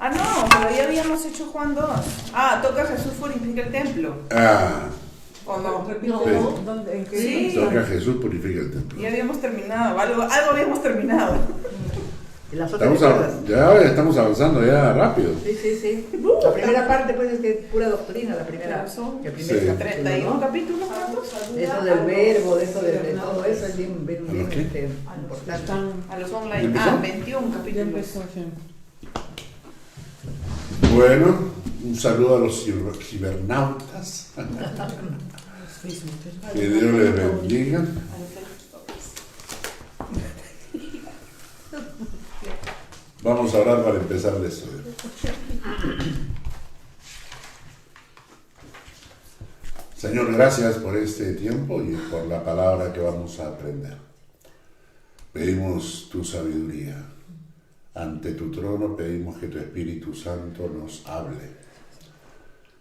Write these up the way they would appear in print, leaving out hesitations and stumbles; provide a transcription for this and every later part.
Ah, no, pero ya habíamos hecho Juan 2. Ah, toca Jesús purifica el templo. Ah, ¿O no? sí. ¿Dónde, en qué Sí. Toca Jesús purifica el templo. Ya habíamos terminado, algo habíamos terminado. ¿Y las otras Ya estamos avanzando ya rápido. Sí. La primera parte, pues, es que es pura doctrina, la primera. El primer Sí. capítulo, 31 ¿no? capítulos, ¿cuántos? Eso del verbo, de todo eso es bien qué? importante. A los online. ¿Empezó? Ah, 21 capítulos. Bueno, un saludo a los cibernautas. Que Dios les bendiga. Vamos a orar para empezar el estudio. Señor, gracias por este tiempo y por la palabra que vamos a aprender. Pedimos tu sabiduría. Ante tu trono pedimos que tu Espíritu Santo nos hable.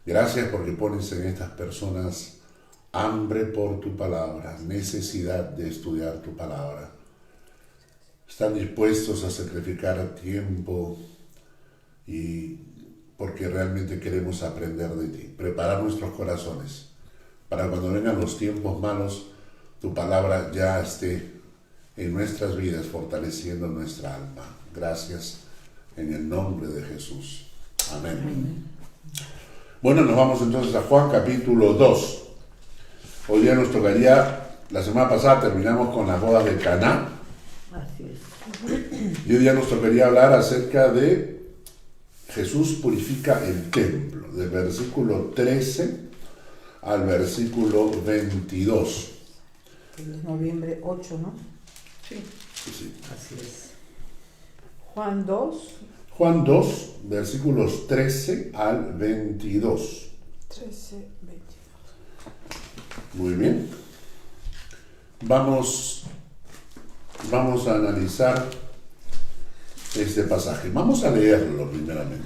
Gracias porque pones en estas personas hambre por tu palabra, necesidad de estudiar tu palabra. Están dispuestos a sacrificar tiempo y porque realmente queremos aprender de ti. Preparar nuestros corazones para cuando vengan los tiempos malos, tu palabra ya esté en nuestras vidas, fortaleciendo nuestra alma. Gracias en el nombre de Jesús. Amén. Bueno, nos vamos entonces a Juan capítulo 2. Hoy día nos tocaría, la semana pasada terminamos con las bodas de Caná. Así es. Y hoy día nos tocaría hablar acerca de Jesús purifica el templo, del versículo 13 al versículo 22. Es noviembre 8, ¿no? Sí. Sí. Así es. Juan 2. Juan 2, versículos 13 al 22. 13, 22. Muy bien. Vamos a analizar este pasaje. Vamos a leerlo primeramente.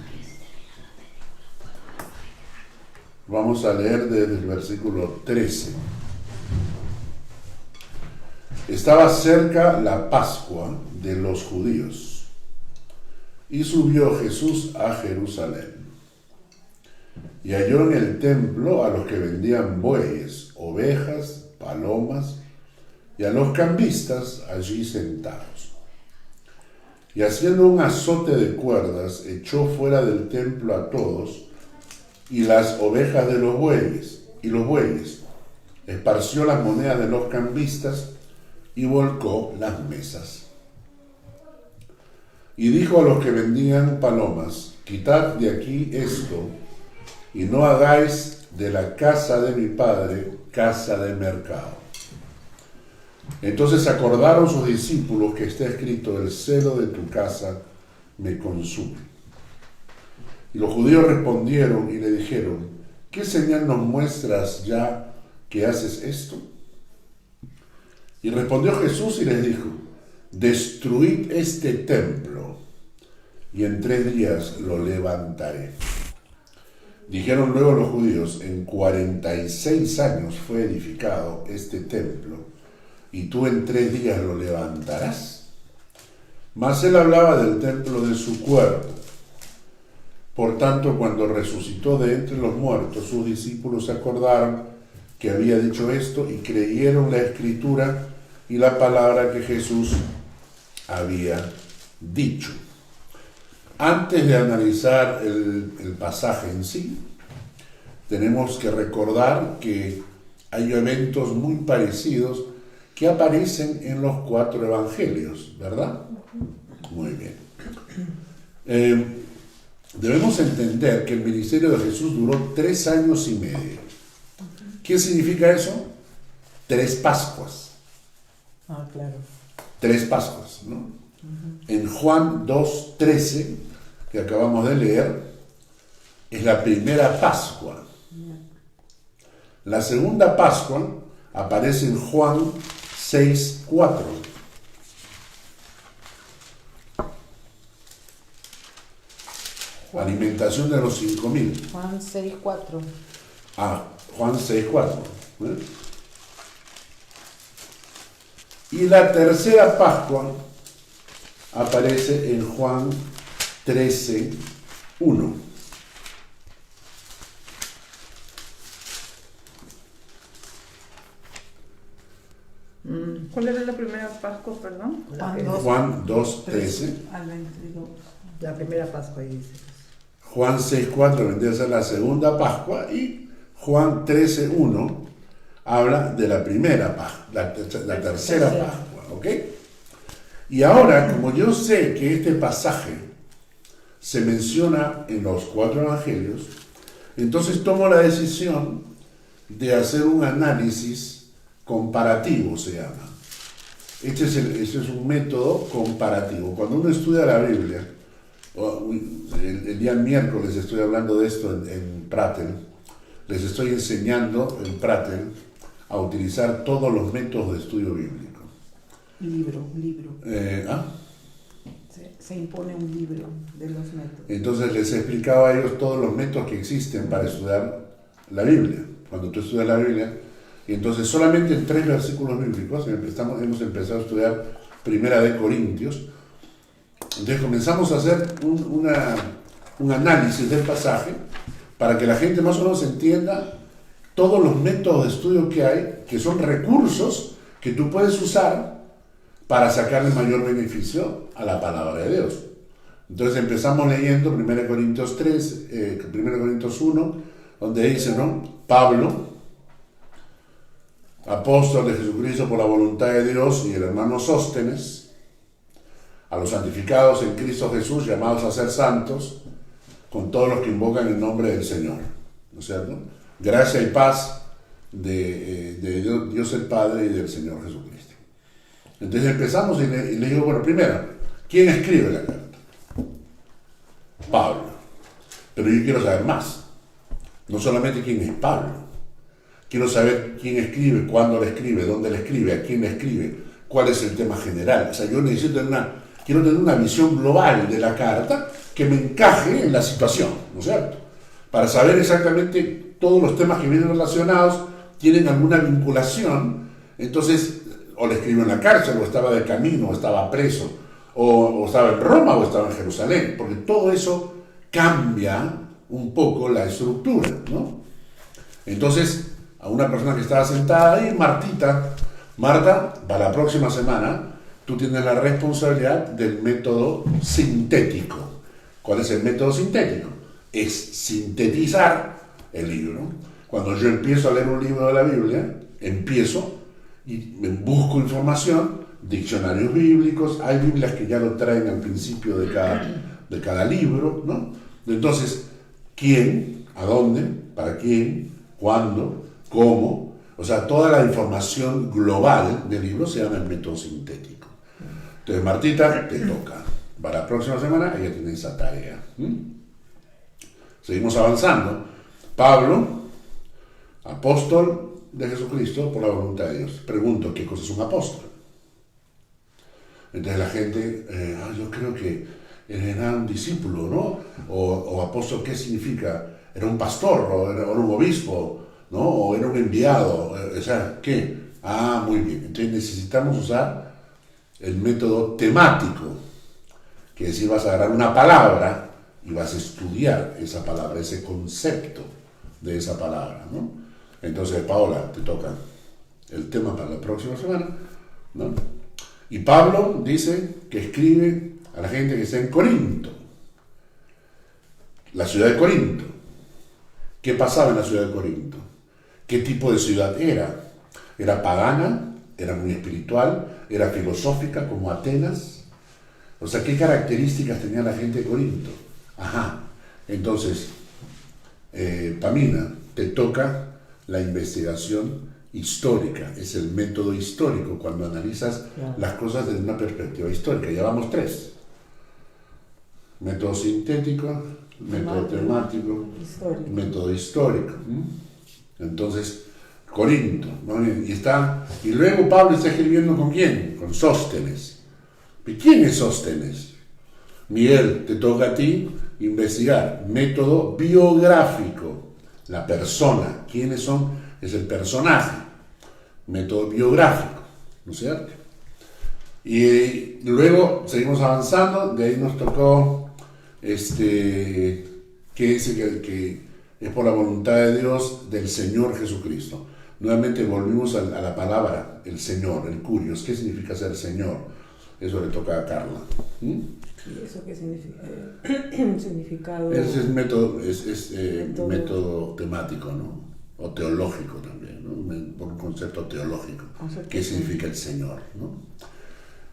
Vamos a leer desde el versículo 13. Estaba cerca la Pascua de los judíos y subió Jesús a Jerusalén. Y halló en el templo a los que vendían bueyes, ovejas, palomas, y a los cambistas allí sentados. Y haciendo un azote de cuerdas, echó fuera del templo a todos, y las ovejas de los bueyes, esparció las monedas de los cambistas, y volcó las mesas. Y dijo a los que vendían palomas: quitad de aquí esto, y no hagáis de la casa de mi padre casa de mercado. Entonces acordaron sus discípulos que está escrito: el celo de tu casa me consume. Y los judíos respondieron y le dijeron: ¿qué señal nos muestras ya que haces esto? Y respondió Jesús y les dijo: destruid este templo, y en 3 días lo levantaré. Dijeron luego los judíos: en 46 años fue edificado este templo, y tú en 3 días lo levantarás. Mas él hablaba del templo de su cuerpo. Por tanto, cuando resucitó de entre los muertos, sus discípulos se acordaron que había dicho esto y creyeron la escritura y la palabra que Jesús había dicho. Antes de analizar el pasaje en sí, tenemos que recordar que hay eventos muy parecidos que aparecen en los 4 evangelios, ¿verdad? Muy bien. Debemos entender que el ministerio de Jesús duró 3 años y medio. ¿Qué significa eso? 3 Pascuas. Ah, claro. 3 Pascuas, ¿no? En Juan 2:13, que acabamos de leer, es la primera Pascua. La segunda Pascua aparece en Juan 6:4. Alimentación de los 5,000. Juan 6:4. Juan 6:4. Y la tercera Pascua aparece en Juan 13:1. ¿Cuál era la primera Pascua, perdón? Juan 2:13. Al 22. La primera Pascua ahí dice. Juan 6:4 vendría a ser la segunda Pascua y Juan 13:1 habla de la primera Pascua, la tercera Pascua, ¿ok? Y ahora, como yo sé que este pasaje se menciona en los 4 evangelios, entonces tomo la decisión de hacer un análisis comparativo, se llama. Este es un método comparativo. Cuando uno estudia la Biblia, el día miércoles estoy hablando de esto en Prater, les estoy enseñando en Prater a utilizar todos los métodos de estudio bíblico. Libro. ¿Ah? Se impone un libro de los métodos. Entonces les explicaba a ellos todos los métodos que existen para estudiar la Biblia. Cuando tú estudias la Biblia, y entonces solamente en 3 versículos bíblicos hemos empezado a estudiar Primera de Corintios. Entonces comenzamos a hacer un análisis del pasaje para que la gente más o menos entienda todos los métodos de estudio que hay, que son recursos que tú puedes usar para sacarle mayor beneficio a la palabra de Dios. Entonces empezamos leyendo 1 Corintios 3, 1 Corintios 1, donde dice, ¿no? Pablo, apóstol de Jesucristo por la voluntad de Dios, y el hermano Sóstenes, a los santificados en Cristo Jesús, llamados a ser santos, con todos los que invocan el nombre del Señor, ¿no es cierto? Gracia y paz de Dios el Padre y del Señor Jesucristo. Entonces empezamos y le digo, bueno, primero, ¿quién escribe la carta? Pablo. Pero yo quiero saber más. No solamente quién es Pablo. Quiero saber quién escribe, cuándo le escribe, dónde le escribe, a quién le escribe, cuál es el tema general. O sea, yo quiero tener una visión global de la carta que me encaje en la situación, ¿no es cierto? Para saber exactamente todos los temas que vienen relacionados, tienen alguna vinculación. Entonces, o le escribió en la cárcel, o estaba de camino, o estaba preso, o estaba en Roma, o estaba en Jerusalén, porque todo eso cambia un poco la estructura, ¿no? Entonces, a una persona que estaba sentada ahí, Marta, para la próxima semana, tú tienes la responsabilidad del método sintético. ¿Cuál es el método sintético? Es sintetizar el libro. Cuando yo empiezo a leer un libro de la Biblia, empiezo y busco información, diccionarios bíblicos, hay Biblias que ya lo traen al principio de cada libro, ¿no? Entonces, ¿quién? ¿A dónde? ¿Para quién? ¿Cuándo? ¿Cómo? O sea, toda la información global del libro se llama el método sintético. Entonces, Martita, te toca. Para la próxima semana ella tiene esa tarea. Seguimos avanzando. Pablo, apóstol de Jesucristo por la voluntad de Dios. Pregunto, ¿qué cosa es un apóstol? Entonces la gente, yo creo que era un discípulo, ¿no? O apóstol, ¿qué significa? ¿Era un pastor o era un obispo, ¿no? ¿O era un enviado? O sea, ¿qué? Muy bien. Entonces necesitamos usar el método temático, que es decir, vas a agarrar una palabra y vas a estudiar esa palabra, ese concepto de esa palabra, ¿no? Entonces, Paola, te toca el tema para la próxima semana, ¿no? Y Pablo dice que escribe a la gente que está en Corinto, la ciudad de Corinto. ¿Qué pasaba en la ciudad de Corinto? ¿Qué tipo de ciudad era? ¿Era pagana? ¿Era muy espiritual? ¿Era filosófica como Atenas? O sea, ¿qué características tenía la gente de Corinto? Entonces, Pamina, te toca la investigación histórica, es el método histórico, cuando analizas las cosas desde una perspectiva histórica. Ya vamos 3. Método sintético, método temático, método histórico. Entonces, Corinto, ¿no? Y luego Pablo está escribiendo ¿con quién? Con Sóstenes. ¿Y quién es Sóstenes? Miguel, te toca a ti investigar. Método biográfico, la persona. ¿Quiénes son? Es el personaje. Método biográfico, ¿no es cierto? Y luego seguimos avanzando, de ahí nos tocó que dice que es por la voluntad de Dios del Señor Jesucristo. Nuevamente volvimos a la palabra, el Señor, el curios. ¿Qué significa ser Señor? Eso le toca a Carla. ¿Y eso qué significa? Significado. Ese es método temático, ¿no? O teológico también, ¿no? Por un concepto teológico. ¿Qué significa el Señor, ¿no?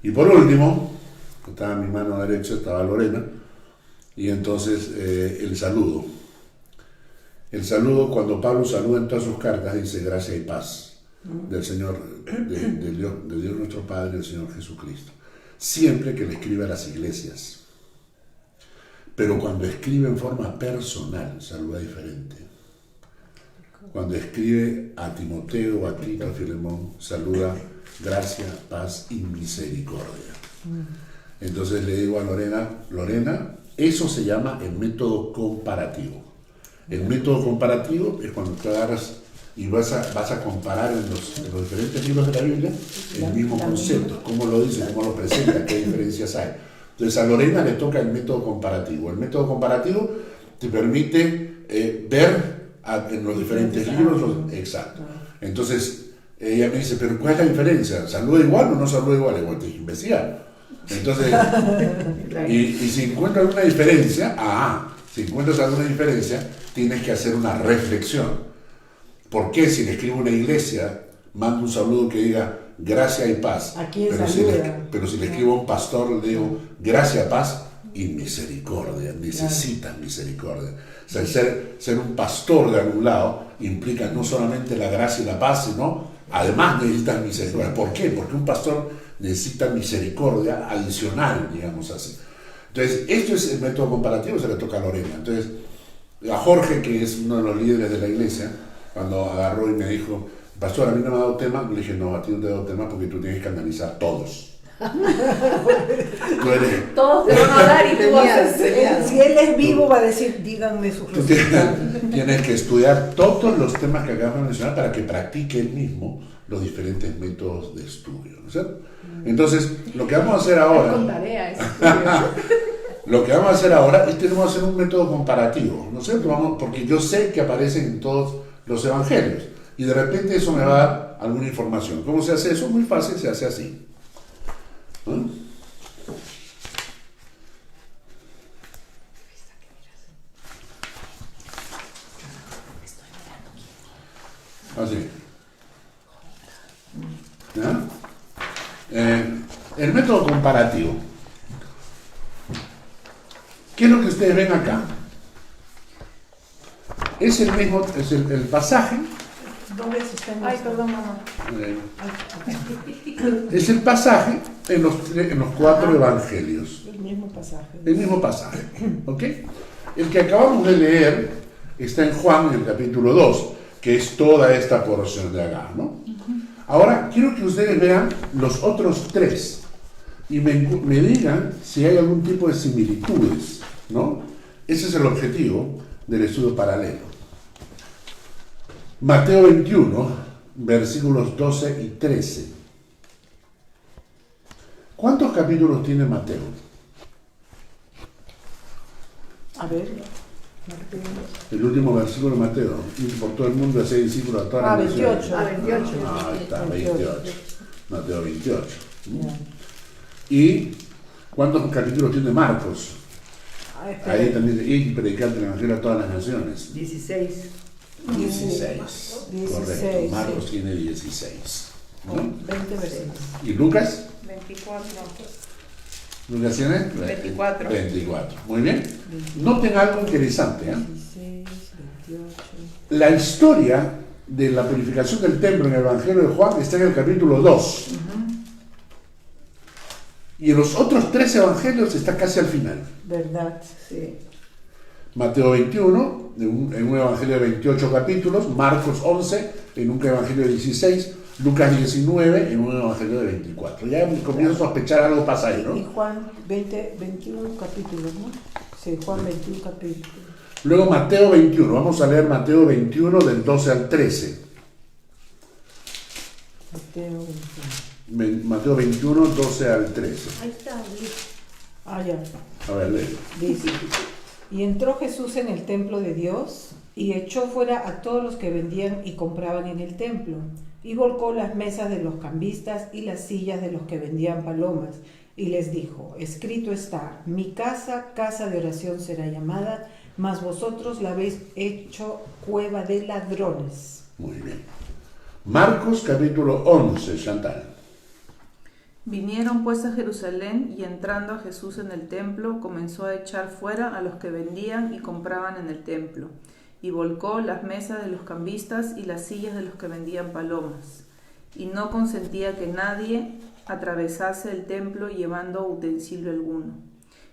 Y por último, estaba a mi mano derecha, estaba Lorena, y entonces el saludo. El saludo, cuando Pablo saluda en todas sus cartas, dice gracia y paz del Señor, de Dios nuestro Padre y del Señor Jesucristo. Siempre que le escribe a las iglesias. Pero cuando escribe en forma personal, saluda diferente. Cuando escribe a Timoteo, a Tito, a Filemón, saluda gracia, paz y misericordia. Entonces le digo a Lorena, eso se llama el método comparativo. El método comparativo es cuando tú agarras y vas a comparar en los diferentes libros de la Biblia el mismo concepto, cómo lo dice, cómo lo presenta, qué diferencias hay. Entonces a Lorena le toca el método comparativo. El método comparativo te permite ver en los diferentes libros, exacto. Entonces ella me dice, pero ¿cuál es la diferencia? ¿Saluda igual o no saluda igual? Y bueno, tienes que investigar. Entonces, y si encuentras alguna diferencia, si encuentras alguna diferencia, tienes que hacer una reflexión. ¿Por qué si le escribo a una iglesia, mando un saludo que diga gracia y paz? Pero si le escribo a un pastor, le digo gracia, paz y misericordia. Necesitas misericordia. O sea, ser un pastor de algún lado implica no solamente la gracia y la paz, sino además necesitas misericordia. ¿Por qué? Porque un pastor necesita misericordia adicional, digamos así. Entonces, esto es el método comparativo, se le toca a Lorena. Entonces, a Jorge, que es uno de los líderes de la iglesia, cuando agarró y me dijo, pastor, a mí no me ha dado tema, le dije, no, a ti no te he dado tema porque tú tienes que analizar todos. Todos te van a hablar y tú vas a hacer. Si él es vivo, va a decir, díganme sus resultados. Tienes que estudiar todos los temas que acabamos de mencionar para que practique él mismo los diferentes métodos de estudio, ¿no es cierto? Entonces, lo que vamos a hacer ahora... Con tarea, Lo que vamos a hacer ahora es que vamos a hacer un método comparativo, ¿no es cierto? Porque yo sé que aparecen en todos los evangelios y de repente eso me va a dar alguna información. ¿Cómo se hace eso? Muy fácil, se hace así. ¿No? Así. ¿Ya? El método comparativo. ¿Qué es lo que ustedes ven acá? Es el mismo, es el pasaje. ¿Dónde está? Ay, perdón, mamá. Es el pasaje en los 4 evangelios. El mismo pasaje. El mismo pasaje. ¿Ok? El que acabamos de leer está en Juan, en el capítulo 2, que es toda esta porción de acá, ¿no? Ahora, quiero que ustedes vean los otros 3 y me digan si hay algún tipo de similitudes, ¿no? Ese es el objetivo del estudio paralelo. Mateo 21, versículos 12 y 13. ¿Cuántos capítulos tiene Mateo? A ver. El último versículo de Mateo. Y por todo el mundo hace discípulos a todas las naciones. 28. Ahí está, 28. Mateo 28. ¿Y cuántos capítulos tiene Marcos? Ahí también, y predicar el evangelio a todas las naciones. 16. 16. Correcto. Marcos tiene 16. ¿No? 20 versículos. ¿Y Lucas? 24. ¿Lucas tiene? 24. 24. Muy bien. Noten algo interesante. 16, 28. La historia de la purificación del templo en el Evangelio de Juan está en el capítulo 2. Y en los otros 3 evangelios está casi al final. ¿Verdad? Sí. Mateo 21, en un evangelio de 28 capítulos, Marcos 11, en un evangelio de 16, Lucas 19, en un evangelio de 24. Ya comienzo a sospechar algo pasa ahí, ¿no? Y Juan 21 capítulos, ¿no? Sí, Juan 21 capítulos. Luego Mateo 21, vamos a leer Mateo 21 del 12 al 13. Mateo 21. Mateo 21, 12 al 13. Ahí está, Luis. Ah, ya. A ver, lee. Dice, y entró Jesús en el templo de Dios y echó fuera a todos los que vendían y compraban en el templo, y volcó las mesas de los cambistas y las sillas de los que vendían palomas, y les dijo, escrito está, mi casa, casa de oración será llamada, mas vosotros la habéis hecho cueva de ladrones. Muy bien. Marcos capítulo 11, Chantal. Vinieron pues a Jerusalén y entrando a Jesús en el templo comenzó a echar fuera a los que vendían y compraban en el templo, y volcó las mesas de los cambistas y las sillas de los que vendían palomas, y no consentía que nadie atravesase el templo llevando utensilio alguno.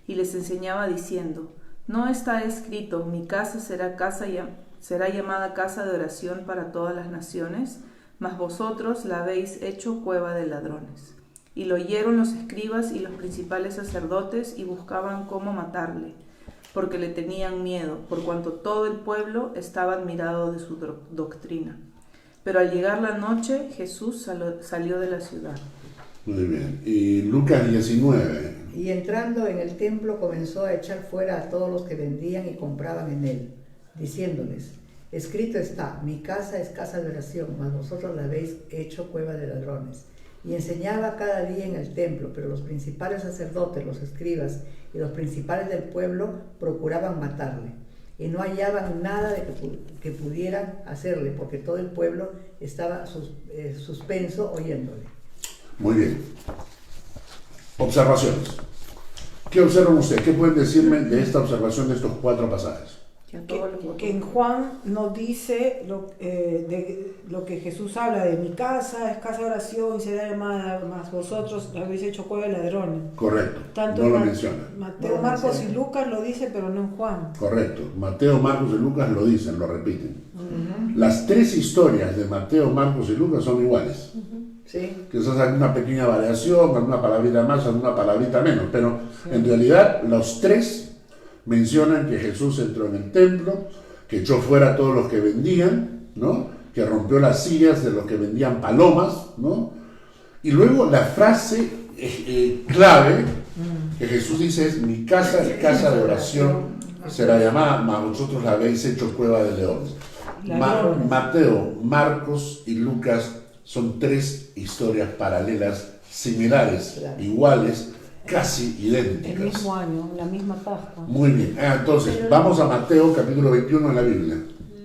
Y les enseñaba diciendo, ¿no está escrito, mi casa será llamada casa de oración para todas las naciones? Mas vosotros la habéis hecho cueva de ladrones. Y lo oyeron los escribas y los principales sacerdotes y buscaban cómo matarle, porque le tenían miedo, por cuanto todo el pueblo estaba admirado de su doctrina. Pero al llegar la noche, Jesús salió de la ciudad. Muy bien. Y Lucas 19. Y entrando en el templo comenzó a echar fuera a todos los que vendían y compraban en él, diciéndoles, escrito está, mi casa es casa de oración, mas vosotros la habéis hecho cueva de ladrones. Y enseñaba cada día en el templo, pero los principales sacerdotes, los escribas y los principales del pueblo procuraban matarle, y no hallaban nada de que pudieran hacerle, porque todo el pueblo estaba suspenso oyéndole. Muy bien. Observaciones. ¿Qué observan ustedes? ¿Qué pueden decirme de esta observación de estos 4 pasajes? Que en Juan no dice de lo que Jesús habla de mi casa es casa de oración y será llamada, más vosotros la habéis hecho cueva de ladrones. Correcto. Tanto no lo en menciona. Mateo, No Marcos menciona. y Lucas lo dice, pero no en Juan. Correcto. Mateo, Marcos y Lucas lo dicen, lo repiten. Las 3 historias de Mateo, Marcos y Lucas son iguales. Sí. Quizás hay una pequeña variación, alguna palabrita más, alguna palabrita menos, pero en realidad los 3 mencionan que Jesús entró en el templo, que echó fuera a todos los que vendían, ¿no? Que rompió las sillas de los que vendían palomas, ¿no? Y luego la frase clave que Jesús dice es, mi casa es casa de oración, será llamada, mas vosotros la habéis hecho cueva de leones. Mateo, Marcos y Lucas son 3 historias paralelas, similares, Claro. iguales, casi El idénticas. mismo año, la misma Pascua. Muy bien. Entonces, vamos a Mateo capítulo 21 en la Biblia.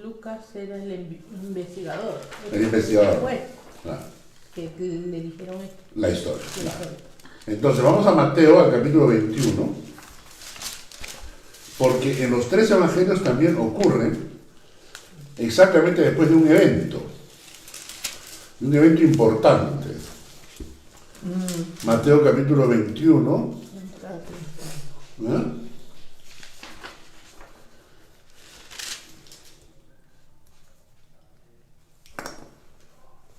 Lucas era el investigador. El investigador. Fue Claro, que le dijeron esto. la historia. Claro. Entonces, vamos a Mateo al capítulo 21, porque en los 3 evangelios también ocurre exactamente después de un evento importante. Mateo capítulo 21. ¿eh?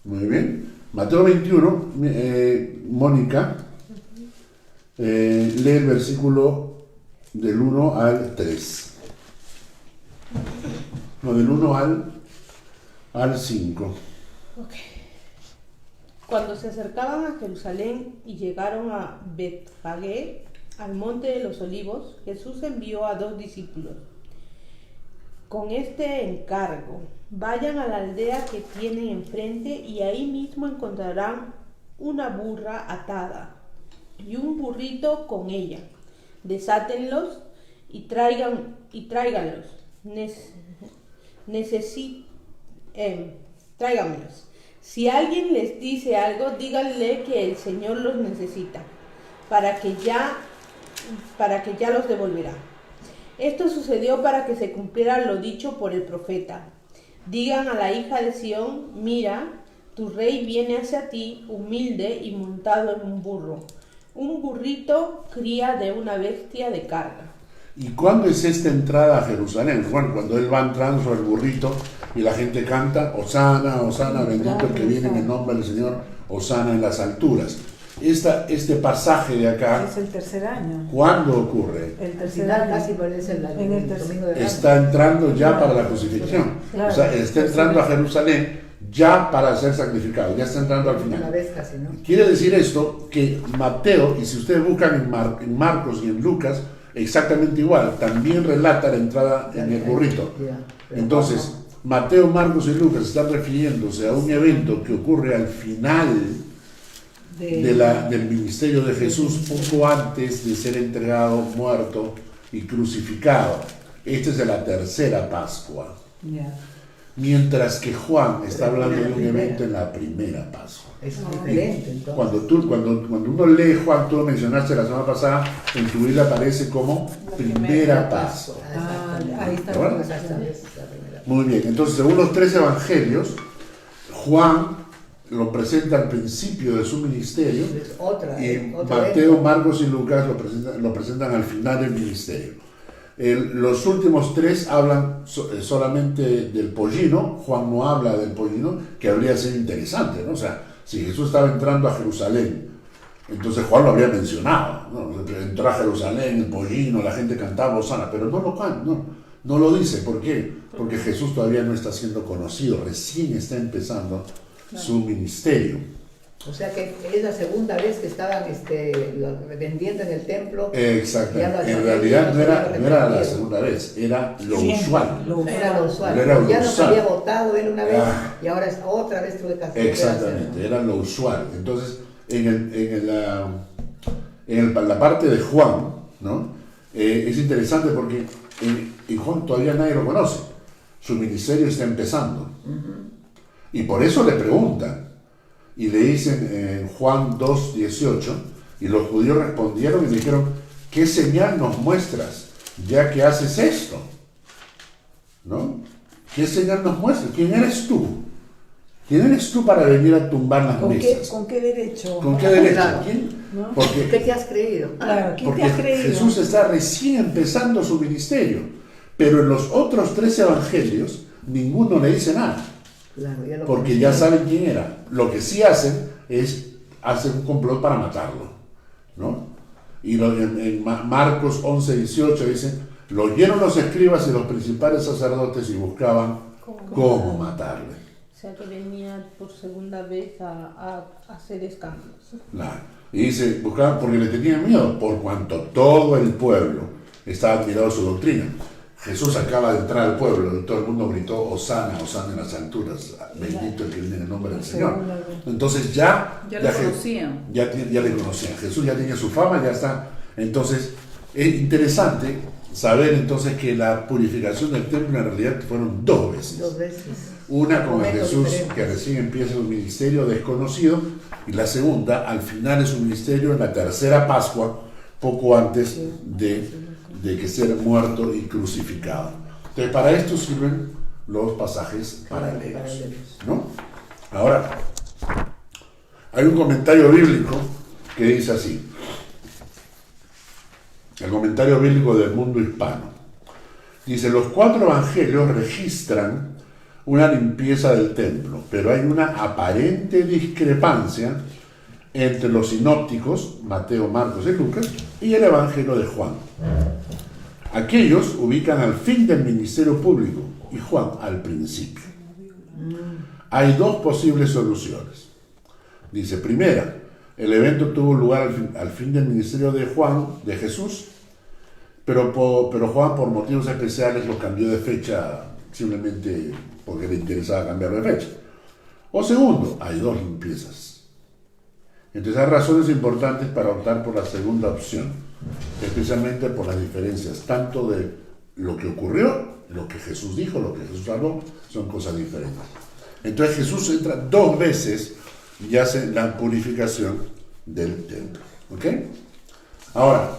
Muy bien. Mateo 21, Mónica, lee el versículo del 1 al 3. No, del 1 al 5. Ok. Cuando se acercaban a Jerusalén y llegaron a Betfagé, al monte de los olivos, Jesús envió a 2 discípulos con este encargo: vayan a la aldea que tienen enfrente y ahí mismo encontrarán una burra atada y un burrito con ella. Desátenlos y tráiganlos. Tráiganmelos. Si alguien les dice algo, díganle que el Señor los necesita, para que ya los devolverá. Esto sucedió para que se cumpliera lo dicho por el profeta. Digan a la hija de Sión, mira, tu rey viene hacia ti, humilde y montado en un burro, un burrito cría de una bestia de carga. ¿Y cuándo es esta entrada a Jerusalén? Bueno, cuando él va entrando sobre el burrito y la gente canta, Hosana, Hosana, bendito el que viene en el nombre del Señor, Hosana en las alturas. Este pasaje de acá, Es el tercer año. ¿cuándo ocurre? El Al tercer final año. casi parece el En el domingo de Ramos. Está entrando ya para la crucifixión. Claro. O sea, está entrando a Jerusalén ya para ser sacrificado, ya está entrando al Una final. vez casi, ¿no? Quiere decir esto que Mateo, y si ustedes buscan en Marcos y en Lucas, exactamente igual, también relata la entrada en el burrito. Ya, pero Entonces, Mateo, Marcos y Lucas están refiriéndose a un evento que ocurre al final del ministerio de Jesús, poco antes de ser entregado, muerto y crucificado. Esta es de la tercera Pascua. Ya. Mientras que Juan está Pero hablando en la de un primera. evento en la primera Pascua. es diferente, entonces. Cuando uno lee Juan, tú lo mencionaste la semana pasada, en tu Biblia aparece como primera Pascua. Ah, ahí está. ¿Verdad? Exactamente, es la primera. Muy bien, entonces según los tres evangelios, Juan lo presenta al principio de su ministerio Es otra, y otra Mateo, vez. Marcos y Lucas lo presentan al final del ministerio. Los últimos tres hablan solamente del pollino. Juan no habla del pollino, que habría sido interesante, ¿no? O sea, si Jesús estaba entrando a Jerusalén, entonces Juan lo habría mencionado, ¿no? Entró a Jerusalén, el pollino, la gente cantaba Hosana, pero no lo dice. ¿Por qué? Porque Jesús todavía no está siendo conocido, recién está empezando su ministerio. O sea que es la segunda vez que estaban vendiendo en el templo. Exacto. Ya lo En habían- realidad no ya lo era habían la repetido. segunda vez, era lo Siempre, usual. lo usual. Era lo usual. Era lo Ya nos usual. había votado él una vez Ah. y ahora otra vez tuve que hacer. Exactamente, era lo usual. Entonces, en la parte de Juan, ¿no? Es interesante porque en Juan todavía nadie lo conoce. Su ministerio está empezando. Y por eso le preguntan. Y le dicen en Juan 2:18, y los judíos respondieron y dijeron, ¿qué señal nos muestras ya que haces esto? ¿No? ¿Qué señal nos muestras? ¿Quién eres tú? ¿Quién eres tú para venir a tumbar las ¿Con mesas? ¿Con qué derecho? ¿Con qué derecho? Claro. ¿Quién? ¿No? ¿Qué Porque, te has creído? Claro, ¿quién porque te has creído? Jesús está recién empezando su ministerio, pero en los otros tres evangelios ninguno le dice nada. Claro, ya lo Porque ya saben quién era. Lo que sí hacen es hacer un complot para matarlo, ¿no? Y en Marcos 11:18 dicen, lo oyeron los escribas y los principales sacerdotes y buscaban cómo matarle. O sea que venía por segunda vez a hacer escándalos. Claro. Y dice, buscaban porque le tenían miedo, por cuanto todo el pueblo estaba admirado de su doctrina. Jesús acaba de entrar al pueblo y todo el mundo gritó, Hosana, Hosana en las alturas, bendito el que viene en el nombre del Señor. Entonces ya Ya lo conocían. ya le conocían. Jesús ya tenía su fama, ya está. Entonces es interesante saber entonces que la purificación del templo en realidad fueron dos veces. Dos veces. Una con el Momentos Jesús diferentes. que recién empieza su ministerio desconocido y la segunda al final de su ministerio en la tercera Pascua, poco antes de que ser muerto y crucificado. Entonces para esto sirven los pasajes paralelos, ¿no? Ahora, hay un comentario bíblico que dice así, el comentario bíblico del mundo hispano. Dice, los cuatro evangelios registran una limpieza del templo, pero hay una aparente discrepancia entre los sinópticos, Mateo, Marcos y Lucas, y el evangelio de Juan. Aquellos ubican al fin del ministerio público y Juan al principio. Hay dos posibles soluciones. Dice, primera, el evento tuvo lugar al fin del ministerio de Juan, de Jesús, pero Juan por motivos especiales lo cambió de fecha simplemente porque le interesaba cambiarlo de fecha. O segundo, hay dos limpiezas. Entonces hay razones importantes para optar por la segunda opción, especialmente por las diferencias, tanto de lo que ocurrió, lo que Jesús dijo, lo que Jesús habló, son cosas diferentes. Entonces Jesús entra dos veces y hace la purificación del templo. ¿Ok? Ahora,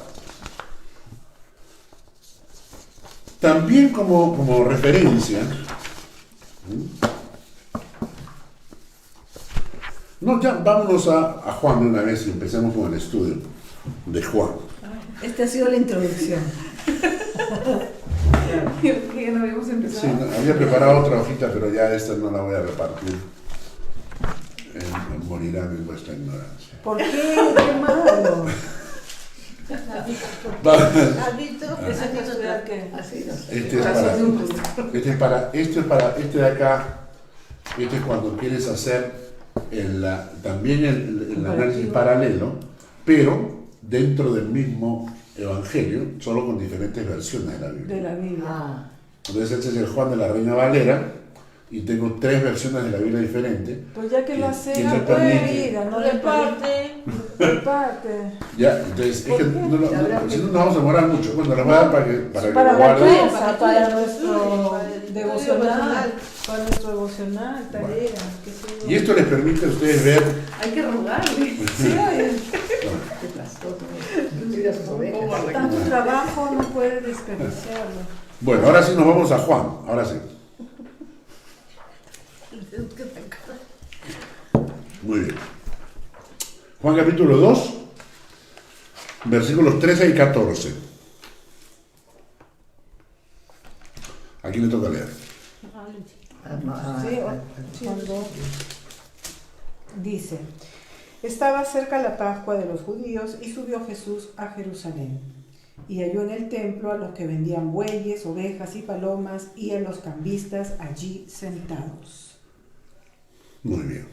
también como referencia, no, ya vámonos a Juan de una vez y empecemos con el estudio de Juan. Esta ha sido la introducción. Que no habíamos Sí, empezado. había preparado otra hojita, pero ya esta no la voy a repartir. Morirán en vuestra ignorancia. ¿Por qué? ¡Qué malo! ¿Has visto? Esa es la sociedad que... Así no. Este de acá, Este es cuando quieres hacer también el análisis paralelo, pero dentro del mismo evangelio, solo con diferentes versiones de la Biblia. De la Biblia. Ah, Entonces este es el Juan de la Reina Valera, y tengo 3 versiones de la Biblia diferentes. Pues ya que lo hace, ¿Quién te pues, permite? vida, no Reparte. reparte. Ya, entonces, es que ¿Por qué? si no nos vamos a demorar mucho. Bueno, las voy a dar para que Para lo la guarden. casa, para nuestro para el devocional, para nuestro devocional, tarea, qué sé yo. Y esto les permite a ustedes ver. Hay que rogarle. Sí, oye, qué trastorno. Cuida sus ovejas. tanto trabajo no puede desperdiciarlo. Bueno, ahora sí nos vamos a Juan. Ahora sí. Muy bien. Juan capítulo 2, versículos 13 y 14. Aquí le toca leer. Sí, cuando dice, estaba cerca la Pascua de los judíos y subió Jesús a Jerusalén. Y halló en el templo a los que vendían bueyes, ovejas y palomas y a los cambistas allí sentados. Muy bien.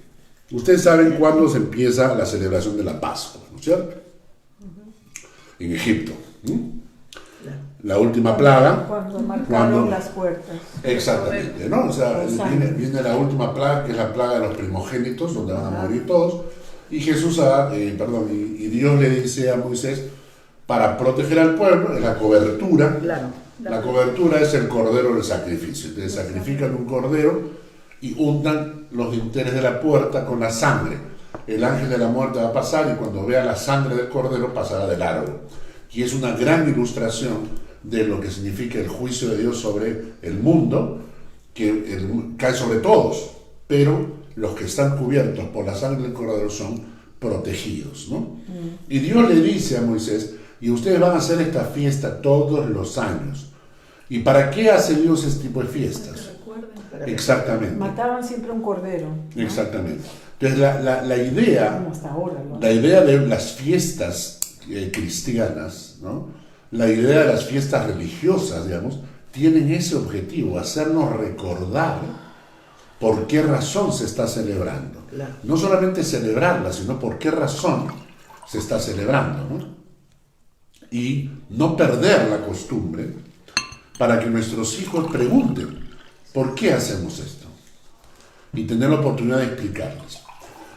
Ustedes saben cuándo se empieza la celebración de la Pascua, ¿no es cierto? En Egipto. La última plaga. Cuando marcaron Cuando- las puertas. Exactamente, ¿no? O sea, viene la última plaga, que es la plaga de los primogénitos, donde van a morir todos. Y Jesús, y Dios le dice a Moisés, para proteger al pueblo, es la cobertura. Claro. La cobertura es el cordero del sacrificio. Entonces sacrifican un cordero y untan los dinteles de la puerta con la sangre. El ángel de la muerte va a pasar y cuando vea la sangre del cordero pasará de largo. Y es una gran ilustración de lo que significa el juicio de Dios sobre el mundo, que cae sobre todos, pero los que están cubiertos por la sangre del cordero son protegidos, ¿no? Y Dios le dice a Moisés, y ustedes van a hacer esta fiesta todos los años. ¿Y para qué hace Dios este tipo de fiestas? Exactamente. Mataban siempre un cordero, ¿no? Exactamente. Entonces la idea, Como hasta ahora, ¿no? la idea de las fiestas cristianas, ¿no? La idea de las fiestas religiosas, digamos, tienen ese objetivo, hacernos recordar por qué razón se está celebrando. Claro. No solamente celebrarla, sino por qué razón se está celebrando, ¿no? Y no perder la costumbre para que nuestros hijos pregunten, ¿por qué hacemos esto? Y tener la oportunidad de explicarles.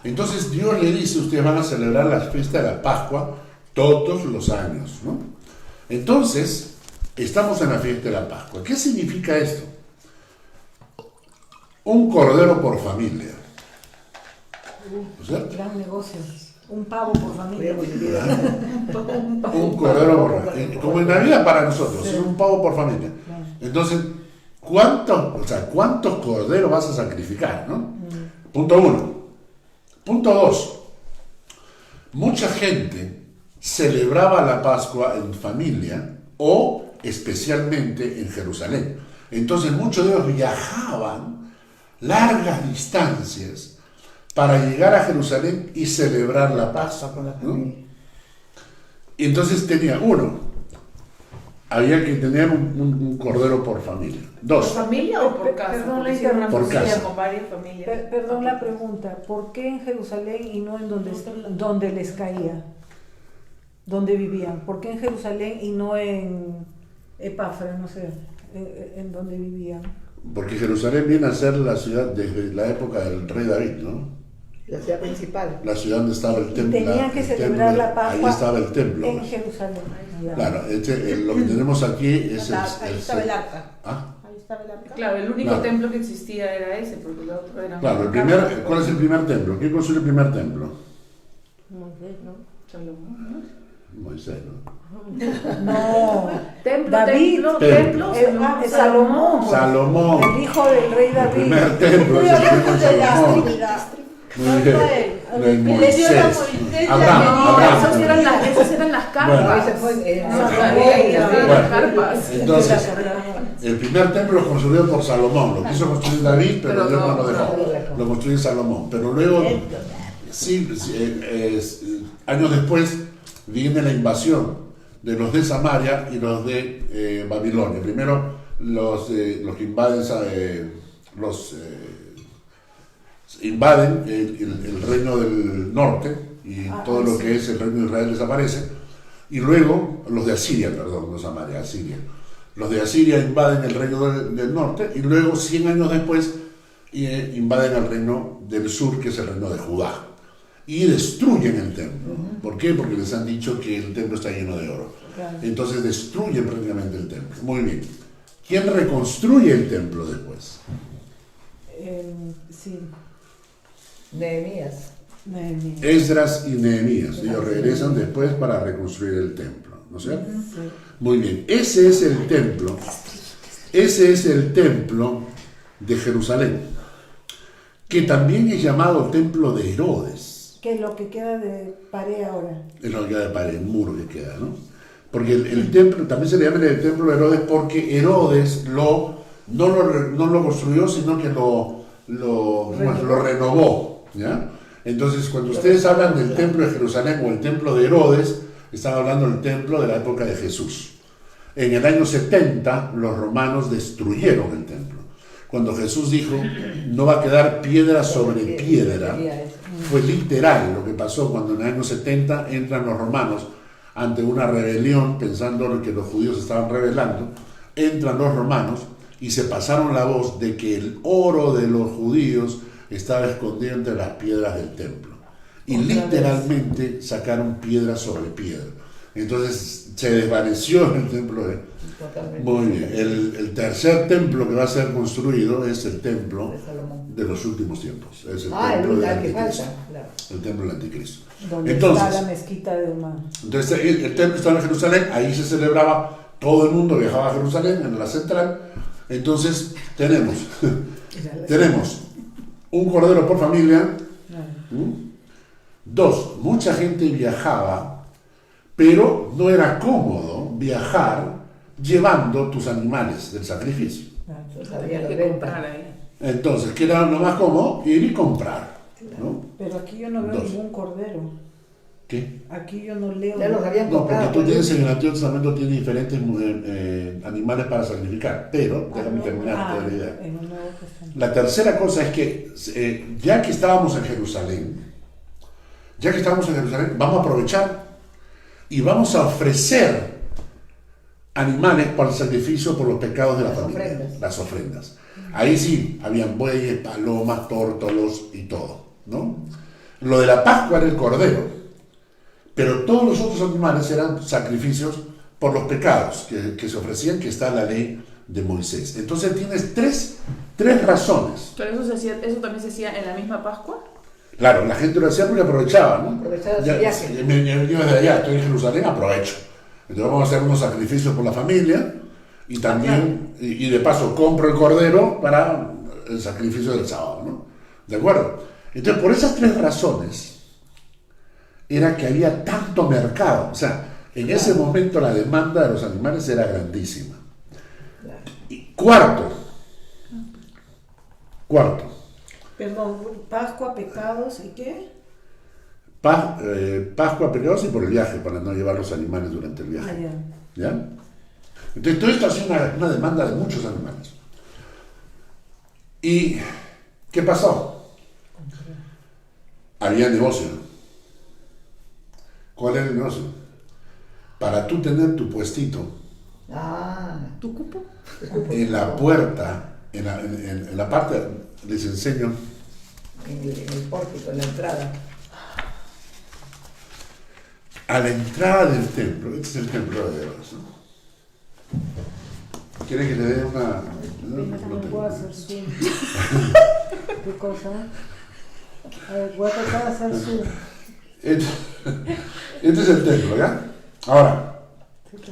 Entonces Dios le dice, ustedes van a celebrar la fiesta de la Pascua todos los años, ¿no? Entonces, estamos en la fiesta de la Pascua. ¿Qué significa esto? Un cordero por familia. ¿No es cierto? Gran negocio. Un pavo por familia. Un cordero por familia. Como en Navidad para nosotros, es un pavo por familia. Entonces, ¿cuántos corderos vas a sacrificar, no? Punto 1. Punto 2. Mucha gente celebraba la Pascua en familia o especialmente en Jerusalén. Entonces muchos de ellos viajaban largas distancias para llegar a Jerusalén y celebrar la Pascua, Con la ¿no? familia. Y entonces tenía había que tener un cordero por familia. ¿Por 2, familia o por casa? Perdón, Porque la si era una interrupción. familia Por casa. con varias familias. Perdón la pregunta, ¿por qué en Jerusalén y no en donde les caía? ¿Dónde vivían? ¿Por qué en Jerusalén y no en Epafra, no sé, en donde vivían? porque Jerusalén viene a ser la ciudad desde la época del rey David, ¿no? La ciudad principal. La ciudad donde estaba el templo. Tenían que el celebrar templo, la Pascua ahí estaba el templo. en pues. Jerusalén. Ya. Claro, lo que tenemos aquí es Ahí estaba el arca. ¿Ah? Ahí estaba el arca. Claro, el único Claro. templo que existía era ese, porque el otro era... Claro, ¿cuál es el primer templo? ¿Quién construyó el primer templo? Moisés, ¿no? Salomón, ¿no? Moisés, ¿no? No, Templo, David. templo, Salomón. Salomón. El hijo del rey El David. primer templo es el templo de Salomón. Muy bien. De Le dio a Moisés. Moisés Abraham, No, Abraham. esas eran las carpas. Ese fue No, Salomón. las carpas. Entonces, el primer templo es construido por Salomón. Lo quiso construir David, pero Pero Dios no no, lo dejó. Lo construyó Salomón. Pero luego, años después, viene la invasión de los de Samaria y los de Babilonia. Primero los que invaden invaden el reino del norte y todo lo que es el reino de Israel desaparece. Y luego los de Asiria, perdón, no Samaria, Asiria. Los de Asiria invaden el reino del norte y luego 100 años después invaden el reino del sur, que es el reino de Judá. Y destruyen el templo. ¿Por qué? Porque les han dicho que el templo está lleno de oro. Claro. Entonces destruyen prácticamente el templo. Muy bien. ¿Quién reconstruye el templo después? Sí, Nehemías. Nehemías. Esdras y Nehemías. Ellos regresan después para reconstruir el templo. ¿No es cierto? Sí. Muy bien. Ese es el templo. Ese es el templo de Jerusalén, que también es llamado templo de Herodes. Que es lo que queda de pared ahora. Es lo que queda de pared, el muro que queda, ¿no? Porque el templo, también se le llama el templo de Herodes porque Herodes no lo construyó, sino que lo renovó, ¿ya? Entonces, cuando ustedes hablan del templo de Jerusalén o el templo de Herodes, están hablando del templo de la época de Jesús. En el año 70, los romanos destruyeron el templo. Cuando Jesús dijo, no va a quedar piedra sobre piedra, fue literal lo que pasó cuando en el año 70 entran los romanos ante una rebelión, pensando que los judíos estaban rebelando. Entran los romanos y se pasaron la voz de que el oro de los judíos estaba escondido entre las piedras del templo. Y literalmente sacaron piedra sobre piedra. Entonces se desvaneció el templo de... Muy bien. El tercer templo que va a ser construido es el templo de los últimos tiempos. Es el templo del Anticristo. Claro. El templo del Anticristo. Donde Entonces, está la mezquita de Omar. Entonces el templo estaba en Jerusalén, ahí se celebraba, todo el mundo viajaba a Jerusalén, en la central. Entonces tenemos un cordero por familia. Dos, mucha gente viajaba, pero no era cómodo viajar llevando tus animales del sacrificio. Había que comprar ahí. Entonces, ¿qué era lo más cómodo? Ir y comprar, ¿no? Pero aquí yo no veo ningún cordero. ¿Qué? Aquí yo no leo. Ya los habían No, porque comprado. tú tienes en el Antiguo Testamento tienes diferentes animales para sacrificar, pero déjame terminar la idea. En el Nuevo Testamento. La tercera cosa es que ya que estábamos en Jerusalén, vamos a aprovechar y vamos a ofrecer animales para el sacrificio por los pecados de la familia, las ofrendas. Ahí sí, habían bueyes, palomas, tórtolos y todo, ¿no? Lo de la Pascua era el cordero, pero todos los otros animales eran sacrificios por los pecados que se ofrecían, que está en la ley de Moisés. Entonces tienes tres razones. Pero eso también se hacía en la misma Pascua. Claro, la gente lo hacía porque aprovechaba, ¿no? Aprovechaba su Ya, viaje. me vengo desde allá, estoy en Jerusalén, aprovecho. Entonces vamos a hacer unos sacrificios por la familia y también, y de paso compro el cordero para el sacrificio del sábado, ¿no? ¿De acuerdo? Entonces, por esas tres razones, era que había tanto mercado. O sea, en ese momento la demanda de los animales era grandísima. Y cuarto. Perdón, Pascua, pecados y qué? Pascua, pecados y por el viaje, para no llevar los animales durante el viaje. Ah, ya. ¿Ya? Entonces, todo esto hacía una demanda de muchos animales. ¿Y qué pasó? Había negocio. ¿Cuál era el negocio? Para tú tener tu puestito ¿Tu cupo? en la puerta, en la parte, les enseño, En el pórtico, en la entrada. a la entrada del templo. Este es el templo de Dios, ¿no? ¿Quiere que le dé una...? No puedo hacer zoom. ¿Qué cosa? A ver, voy a tratar de hacer zoom. Este es el templo, ¿ya? Ahora,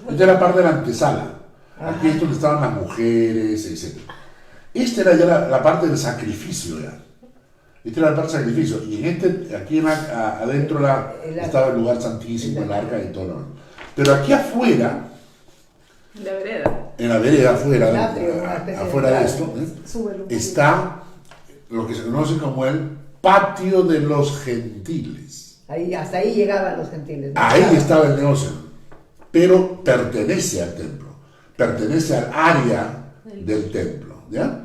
esta es la parte de la antesala. Aquí es donde estaban las mujeres, etc. Esta era ya la parte del sacrificio, ¿ya? Esta era la parte del sacrificio. Y aquí adentro estaba el lugar santísimo, el arca y todo lo demás. Pero aquí afuera, La vereda. en la vereda afuera, El atrio, una especie de afuera de esto, Súbelo. está lo que se conoce como el patio de los gentiles. Hasta ahí llegaban los gentiles. Ahí estaba el negocio, pero pertenece al templo, pertenece al área del templo, ¿ya?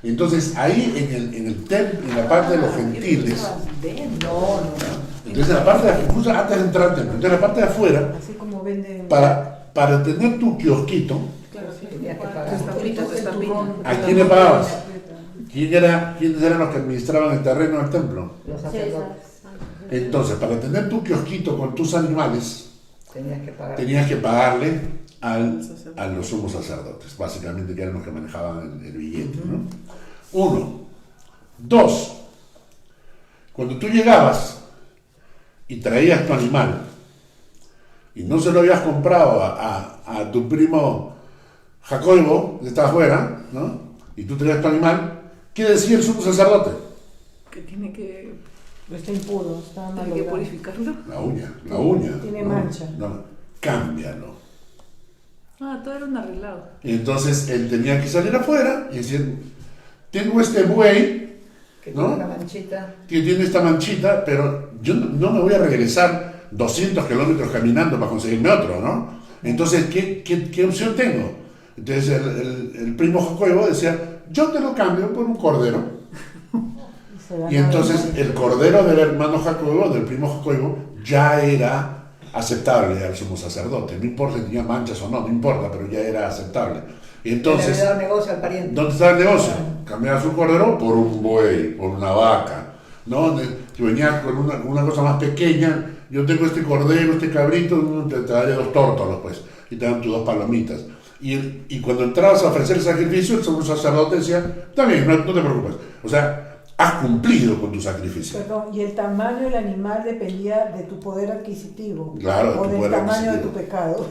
Entonces ahí en el templo, en la parte de los gentiles, No. entonces en la parte de incluso antes de entrar al templo, entonces en la parte de afuera, Así como venden. para tener tu kiosquito, Claro, sí. Tenías que pagar. Tu estampita, tu estampita. ¿a quién le pagabas? ¿Quiénes eran los que administraban el terreno del templo? Los sacerdotes Entonces, para tener tu kiosquito con tus animales, tenías que pagar. tenías que pagarle a los sumos sacerdotes, básicamente, que eran los que manejaban el billete, ¿no? 1. 2. Cuando tú llegabas y traías tu animal y no se lo habías comprado a tu primo Jacobo, que está afuera, ¿no? Y tú traías tu animal, ¿qué decía el sumo sacerdote? Que tiene que, Está impuro, está tiene que malogrado. purificarlo. La uña. Tiene ¿no? mancha. No, cámbialo. Ah, todo era un arreglado. Y entonces él tenía que salir afuera y decir, tengo este buey, Que ¿no? tiene una manchita. que tiene esta manchita, pero yo no me voy a regresar 200 kilómetros caminando para conseguirme otro, ¿no? Entonces, ¿qué opción tengo? Entonces el primo Jacobo decía, yo te lo cambio por un cordero. Y entonces el cordero del hermano Jacobo, del primo Jacobo, ya era aceptable al sumo sacerdote. No importa si tenía manchas o no importa, pero ya era aceptable. Y Le entonces, había dado negocio al pariente. ¿dónde estaba el negocio? Cambiaba su cordero por un buey, por una vaca, ¿no? Si venía con una cosa más pequeña, yo tengo este cordero, este cabrito, te daré 2 tórtolos, pues, y te dan tus 2 palomitas. Y cuando entrabas a ofrecer el sacrificio, el sumo sacerdote decía, está bien, no te preocupes. O sea, has cumplido con tu sacrificio. Perdón, y el tamaño del animal dependía de tu poder adquisitivo. Claro, de o tu del poder tamaño de adquisitivo. tu pecado.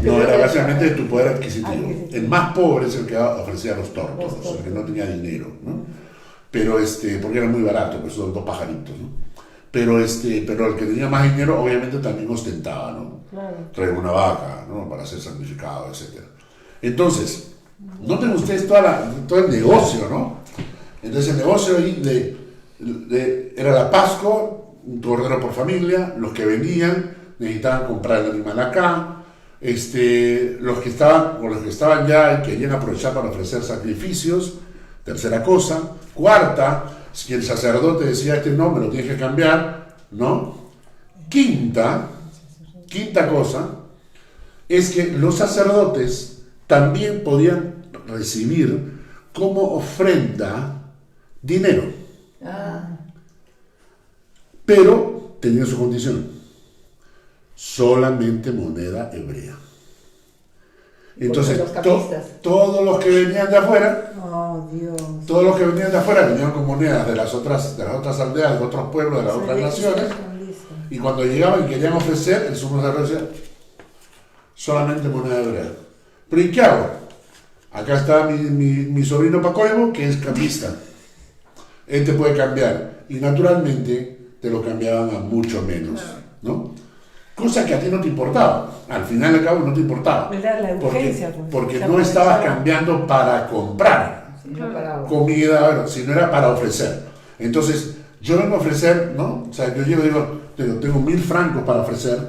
No, era básicamente de tu poder adquisitivo. Adquisitivo. El más pobre es el que ofrecía los tórtolos, el que no tenía dinero, ¿no? Pero porque era muy barato, pues son 2 pajaritos, ¿no? Pero el que tenía más dinero obviamente también ostentaba, ¿no? Claro. Traer una vaca, ¿no? Para ser sacrificado, etc. Entonces, noten ustedes todo el negocio, ¿no? Entonces el negocio ahí era la Pascua, un cordero por familia, los que venían necesitaban comprar el animal acá, los que estaban ya y querían aprovechar para ofrecer sacrificios, tercera cosa. Cuarta, si el sacerdote decía no, me lo tienes que cambiar, ¿no? Quinta cosa es que los sacerdotes también podían recibir como ofrenda dinero, pero tenía su condición: solamente moneda hebrea. Entonces, Los capistas. todos los que venían de afuera, Oh, Dios. todos los que venían de afuera venían con monedas de las otras aldeas, de otros pueblos, de las otras naciones, y cuando llegaban y querían ofrecer, el sumo sacerdote decía, solamente moneda hebrea. ¿Pero y qué hago? Acá está mi sobrino Pacoibo, que es cambista. Él te puede cambiar. Y naturalmente te lo cambiaban a mucho menos, ¿no? Cosa que a ti no te importaba. Al final y al cabo no te importaba. Era la urgencia, pues. Porque Se no estabas aprovechaba. cambiando para comprar Si no paraba. comida, sino era para ofrecer. Entonces, yo vengo a ofrecer, ¿no? O sea, yo llego y digo, tengo 1000 francos para ofrecer,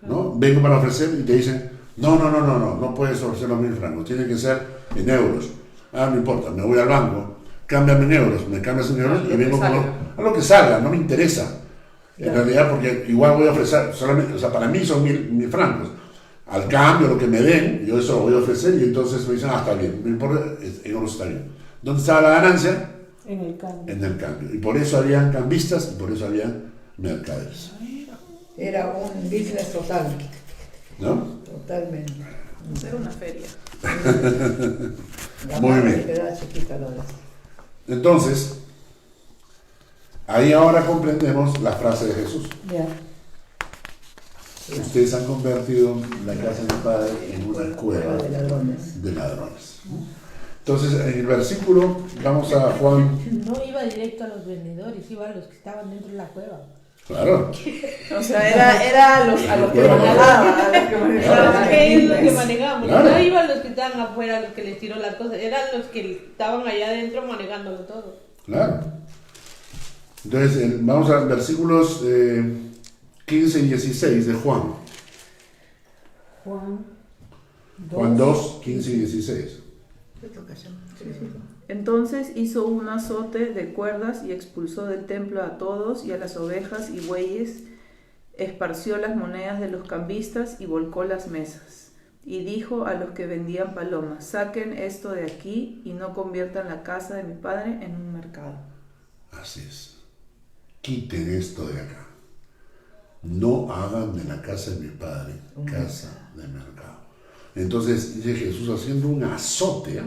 ¿no? Vengo para ofrecer y te dicen, no puedes ofrecer los 1000 francos, tiene que ser en euros. Ah, no importa, me voy al banco, cámbiame en euros, me cambias en euros y vengo a lo que salga, no me interesa. En realidad, porque igual voy a ofrecer, solamente, o sea, para mí son 1000 francos. Al cambio, lo que me den, yo eso lo voy a ofrecer y entonces me dicen, está bien, no importa, en euros está bien. ¿Dónde estaba la ganancia? En el cambio. En el cambio. Y por eso habían cambistas y por eso habían mercaderes. Era un business total. ¿No? Totalmente. Era una feria. La Muy mano bien. se quedaba chiquita la verdad. Entonces, ahí ahora comprendemos la frase de Jesús. Ya. Ustedes han convertido la casa de mi padre en una cueva de ladrones. de ladrones. Entonces, en el versículo, vamos a Juan. No iba directo a los vendedores, iba a los que estaban dentro de la cueva. Claro. O sea, era a los que manejaban, a los que manejaban. ¿Qué es lo que manejamos? Claro. No iban los que estaban afuera, los que les tiró las cosas, eran los que estaban allá adentro manejándolo todo. Claro. Entonces, vamos a versículos 15 y 16 de Juan. Juan 2. Juan 2, 15 y 16. Te toca ya. Entonces hizo un azote de cuerdas y expulsó del templo a todos y a las ovejas y bueyes, esparció las monedas de los cambistas y volcó las mesas. Y dijo a los que vendían palomas: saquen esto de aquí y no conviertan la casa de mi padre en un mercado. Así es. Quiten esto de acá. No hagan de la casa de mi padre casa de mercado. Entonces dice Jesús haciendo un azote,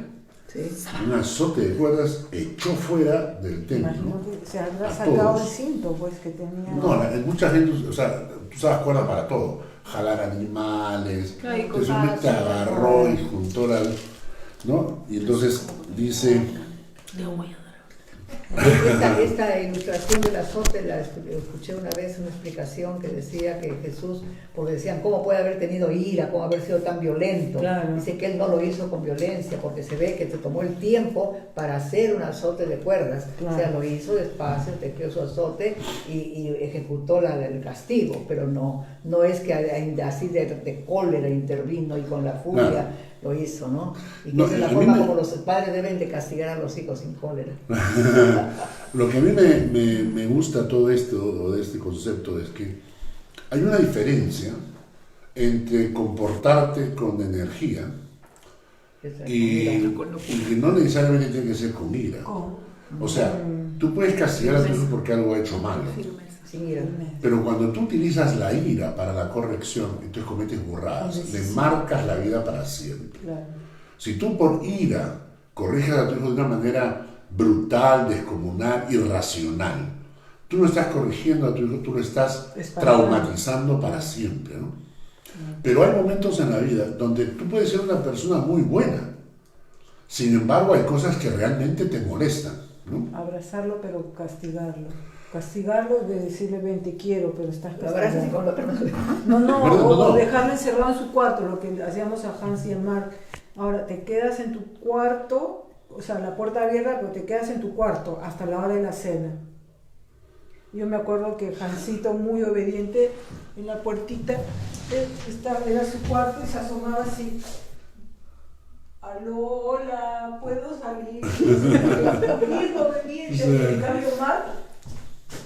Sí. un azote de cuerdas, echó fuera del templo. Imagínate, se habrá a sacado todos. el cinto, pues, que tenía. No, mucha gente, o sea, tú sabes cuerdas para todo. Jalar animales, Claro, y entonces cosas te agarró y juntó la... ¿no? Y entonces dice... Esta ilustración del azote la escuché una vez, una explicación que decía que Jesús, porque decían, ¿cómo puede haber tenido ira? ¿Cómo haber sido tan violento? Claro. Dice que él no lo hizo con violencia, porque se ve que se tomó el tiempo para hacer un azote de cuerdas. Claro. O sea, lo hizo despacio, tejió su azote y ejecutó el castigo, pero no es que así de cólera intervino y con la furia. Claro. Lo hizo, ¿no? Y que No, esa es la a mí forma me- como los padres deben de castigar a los hijos sin cólera. Lo que a mí me gusta todo esto, o de este concepto, es que hay una diferencia entre comportarte con energía y que no necesariamente tiene que ser con ira. O sea, tú puedes castigar a tu hijo porque algo ha hecho mal, Sin ira. pero cuando tú utilizas la ira para la corrección, entonces cometes burradas, le marcas la vida para siempre. Claro. Si tú por ira corriges a tu hijo de una manera brutal, descomunal, irracional, tú no estás corrigiendo a tu hijo, tú lo estás traumatizando para siempre, ¿no? Pero hay momentos en la vida donde tú puedes ser una persona muy buena, sin embargo hay cosas que realmente te molestan, ¿no? Abrazarlo, pero castigarlo. Castigarlo de decirle, ven, te quiero, pero estás Lo abrazas y con castigado. lo que No, ¿Verdad? o No. dejarlo encerrado en su cuarto, lo que hacíamos a Hans y a Mark. Ahora, te quedas en tu cuarto, o sea, la puerta abierta, pero te quedas en tu cuarto hasta la hora de la cena. Yo me acuerdo que Hansito, muy obediente, en la puertita, era su cuarto y se asomaba así. Aló, hola, ¿puedo salir? Bien obediente. Sí. En cambio, Mark,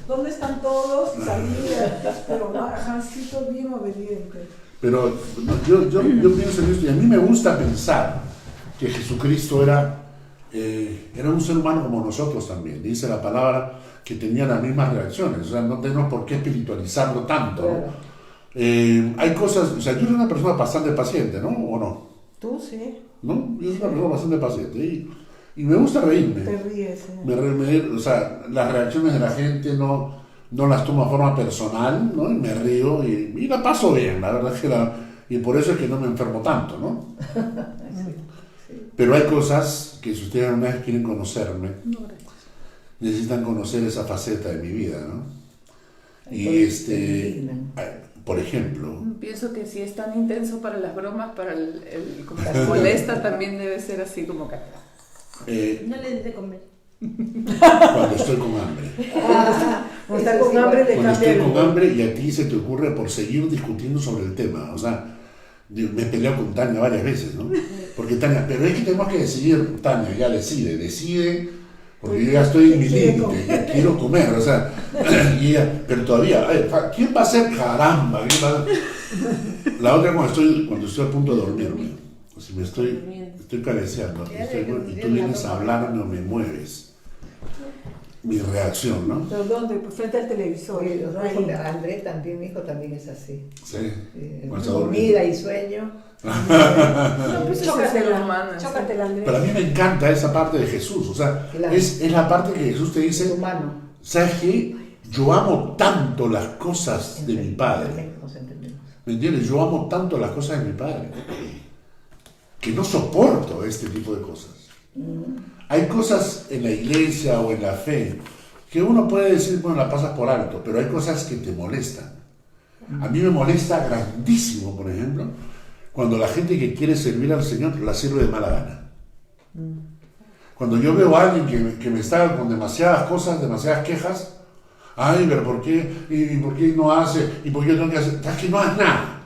¿dónde están todos? Y salía. Pero Hansito bien obediente. Pero yo pienso en esto y a mí me gusta pensar que Jesucristo era un ser humano como nosotros también. Dice la palabra que tenía las mismas reacciones, o sea, no tenemos por qué espiritualizarlo tanto, ¿no? Claro. Hay cosas, o sea, yo soy una persona bastante paciente, ¿no? ¿O no? Tú sí, ¿No? Yo soy una persona bastante paciente y me gusta reírme. te ríes. O sea, las reacciones de la gente no las tomo de forma personal, ¿no? Y me río y la paso bien, la verdad es que y por eso es que no me enfermo tanto, ¿no? Pero hay cosas que si ustedes alguna vez quieren conocerme, necesitan conocer esa faceta de mi vida, ¿no? Y por ejemplo, Pienso que si es tan intenso para las bromas, para como que molesta, también debe ser así como que... No le des de comer. cuando estoy con hambre. Cuando está con hambre le Cuando cambia estoy el con hambre y a ti se te ocurre por seguir discutiendo sobre el tema, o sea, me he peleado con Tania varias veces, ¿no? Porque Tania, pero es que tenemos que decidir, Tania, ya decide, porque yo ya estoy en mi límite, ya quiero comer, o sea, y ella, pero todavía, ¿quién va a ser caramba? La otra cuando estoy a punto de dormirme, o si me estoy cabeceando, y tú vienes a hablarme o me mueves, mi reacción, ¿no? ¿Pero dónde? Pues frente al televisor. Oye, los Ahí. ojos de André también, mi hijo también es así. Sí. Comida y sueño. No, pues es ser Chócatela, humano. sí. chócatela, Andrés. Pero a mí me encanta esa parte de Jesús, o sea, Claro. es la parte que Jesús te Es dice, humano. ¿sabes qué? Yo amo tanto las cosas de mi Padre, Perfecto, nos entendemos. ¿me entiendes? Yo amo tanto las cosas de mi Padre, que no soporto este tipo de cosas. Hay cosas en la iglesia o en la fe que uno puede decir, bueno, la pasas por alto, pero hay cosas que te molestan. A mí me molesta grandísimo, por ejemplo, cuando la gente que quiere servir al Señor la sirve de mala gana. Cuando yo veo a alguien que me está con demasiadas cosas, demasiadas quejas, ay, pero ¿por qué? ¿Y por qué no hace? ¿Y por qué tengo que hacer? Es que no hagas nada.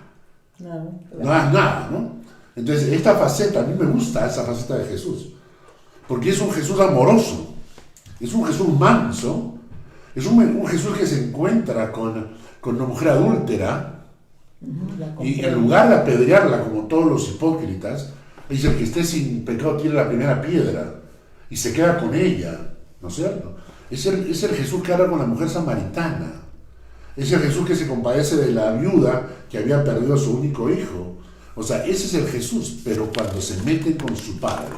No hagas nada, ¿no? Entonces, esta faceta, a mí me gusta esa faceta de Jesús, porque es un Jesús amoroso, es un Jesús manso, es un Jesús que se encuentra con una mujer adúltera, y en lugar de apedrearla como todos los hipócritas, dice: el que esté sin pecado tiene la primera piedra, y se queda con ella, ¿no es cierto? Es el Jesús que habla con la mujer samaritana, es el Jesús que se compadece de la viuda que había perdido a su único hijo. O sea, ese es el Jesús, pero cuando se meten con su Padre,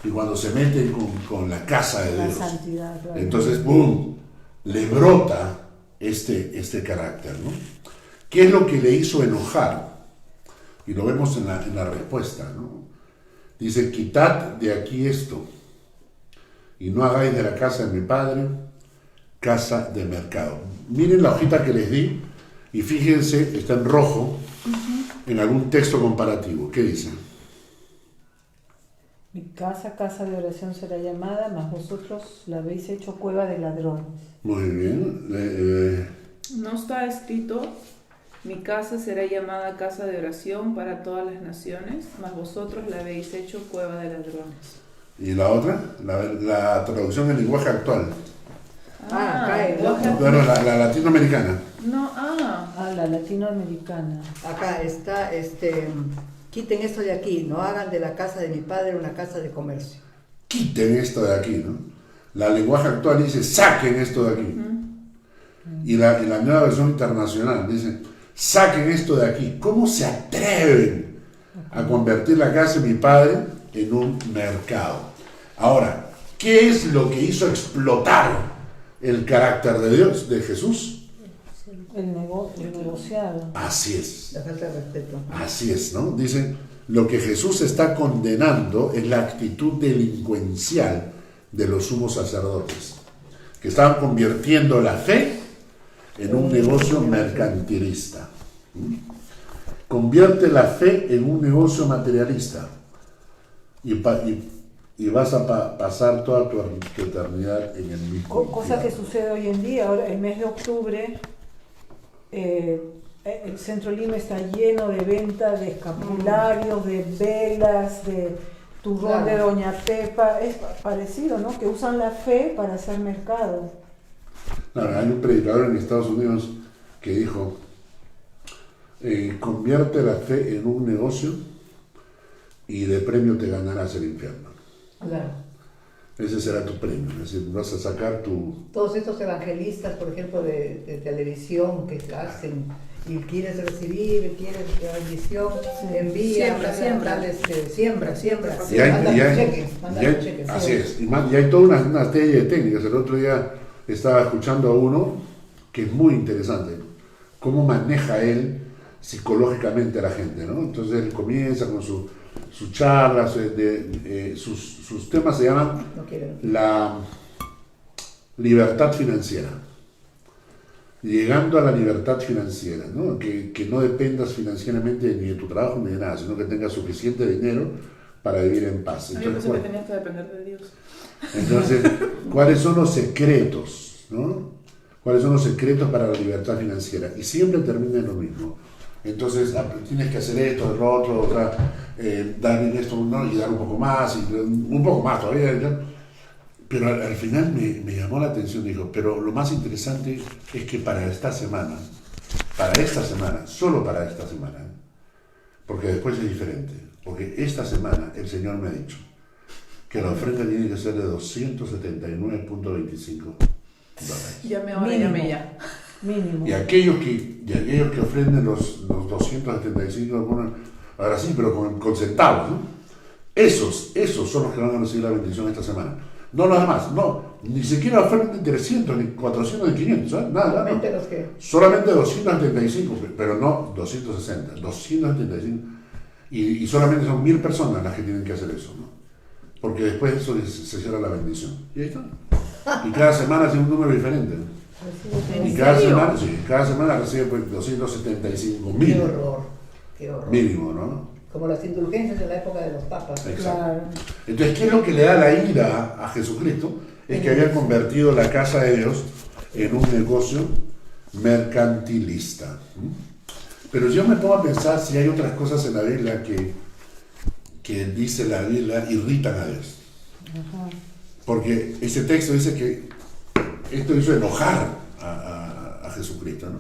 y cuando se meten con la casa de Dios, santidad, claro. Entonces, ¡boom!, le brota este carácter, ¿no? ¿Qué es lo que le hizo enojar? Y lo vemos en la respuesta, ¿no? Dice: quitad de aquí esto, y no hagáis de la casa de mi Padre casa de mercado. Miren la hojita que les di, y fíjense, está en rojo, en algún texto comparativo. ¿Qué dice? Mi casa, casa de oración será llamada, mas vosotros la habéis hecho cueva de ladrones. Muy bien. No está escrito: mi casa será llamada casa de oración para todas las naciones, mas vosotros la habéis hecho cueva de ladrones. ¿Y la otra? La traducción en lenguaje actual. Acá en Bueno, la latinoamericana. No, La latinoamericana. acá está, quiten esto de aquí, no hagan de la casa de mi Padre una casa de comercio. Quiten esto de aquí, ¿no? La lenguaje actual dice: saquen esto de aquí. Y la nueva versión internacional dice: saquen esto de aquí. ¿Cómo se atreven a convertir la casa de mi Padre en un mercado? Ahora, ¿qué es lo que hizo explotar el carácter de Dios, de Jesús? El negociado. Así es. La falta de respeto. Así es, ¿no? Dicen: lo que Jesús está condenando es la actitud delincuencial de los sumos sacerdotes, que estaban convirtiendo la fe en un negocio mercantilista. Convierte la fe en un negocio materialista y vas a pasar toda tu eternidad en el mismo. Cosa que sucede hoy en día. Ahora, el mes de octubre, el Centro Lima está lleno de venta de escapularios, de velas, de turrón de Doña Pepa. Es parecido, ¿no? Que usan la fe para hacer mercado. Claro, hay un predicador en Estados Unidos que dijo: convierte la fe en un negocio y de premio te ganarás el infierno. Claro. Ese será tu premio, es decir, vas a sacar tu... Todos estos evangelistas, por ejemplo, de televisión que hacen y quieres recibir, quieres la bendición, envía, siembra. Y hay- Manda y un hay- cheque, manda y hay- un cheque. así es, y hay toda una serie de técnicas. El otro día estaba escuchando a uno que es muy interesante, cómo maneja él psicológicamente a la gente, ¿no? Entonces él comienza con sus charlas, sus temas se llaman No quiero. la libertad financiera. Llegando a la libertad financiera, ¿no? Que no dependas financieramente ni de tu trabajo ni de nada, sino que tengas suficiente dinero para vivir en paz. yo Entonces, pensé que tenías que depender de Dios. ¿cuáles son los secretos, ¿no? ¿Cuáles son los secretos para la libertad financiera? Y siempre termina en lo mismo. Entonces, tienes que hacer esto, lo otro, o sea, dar en esto, ¿no? Y dar un poco más, y un poco más todavía, ¿no? Pero al final me llamó la atención, dijo: pero lo más interesante es que para esta semana, solo para esta semana, porque después es diferente, porque esta semana el Señor me ha dicho que la ofrenda tiene que ser de $279.25. Llame ahora, Mínimo. llame ya. Mínimo. Y aquellos que ofrenden los 275, bueno, ahora sí, pero con centavos, ¿no? Esos son los que van a recibir la bendición esta semana. No los demás, no, ni siquiera ofrenden 300, ni 400, ni 500, ¿sabes? Nada, Solamente no. los que... Solamente 275, pero no 260, 275. Y solamente son 1000 personas las que tienen que hacer eso, ¿no? Porque después de eso se cierra la bendición. Y ahí está. Y cada semana hace un número diferente. ¿En Y cada serio? semana recibe pues 275.000 Qué horror, qué horror. mínimo, ¿no? Como las indulgencias de la época de los papas. Exacto. Claro. Entonces, ¿qué es lo que le da la ira a Jesucristo? Es que había convertido la casa de Dios en un negocio mercantilista. Pero yo me pongo a pensar si hay otras cosas en la Biblia que dice la Biblia irritan a Dios. Porque ese texto dice que esto hizo enojar a Jesucristo, ¿no?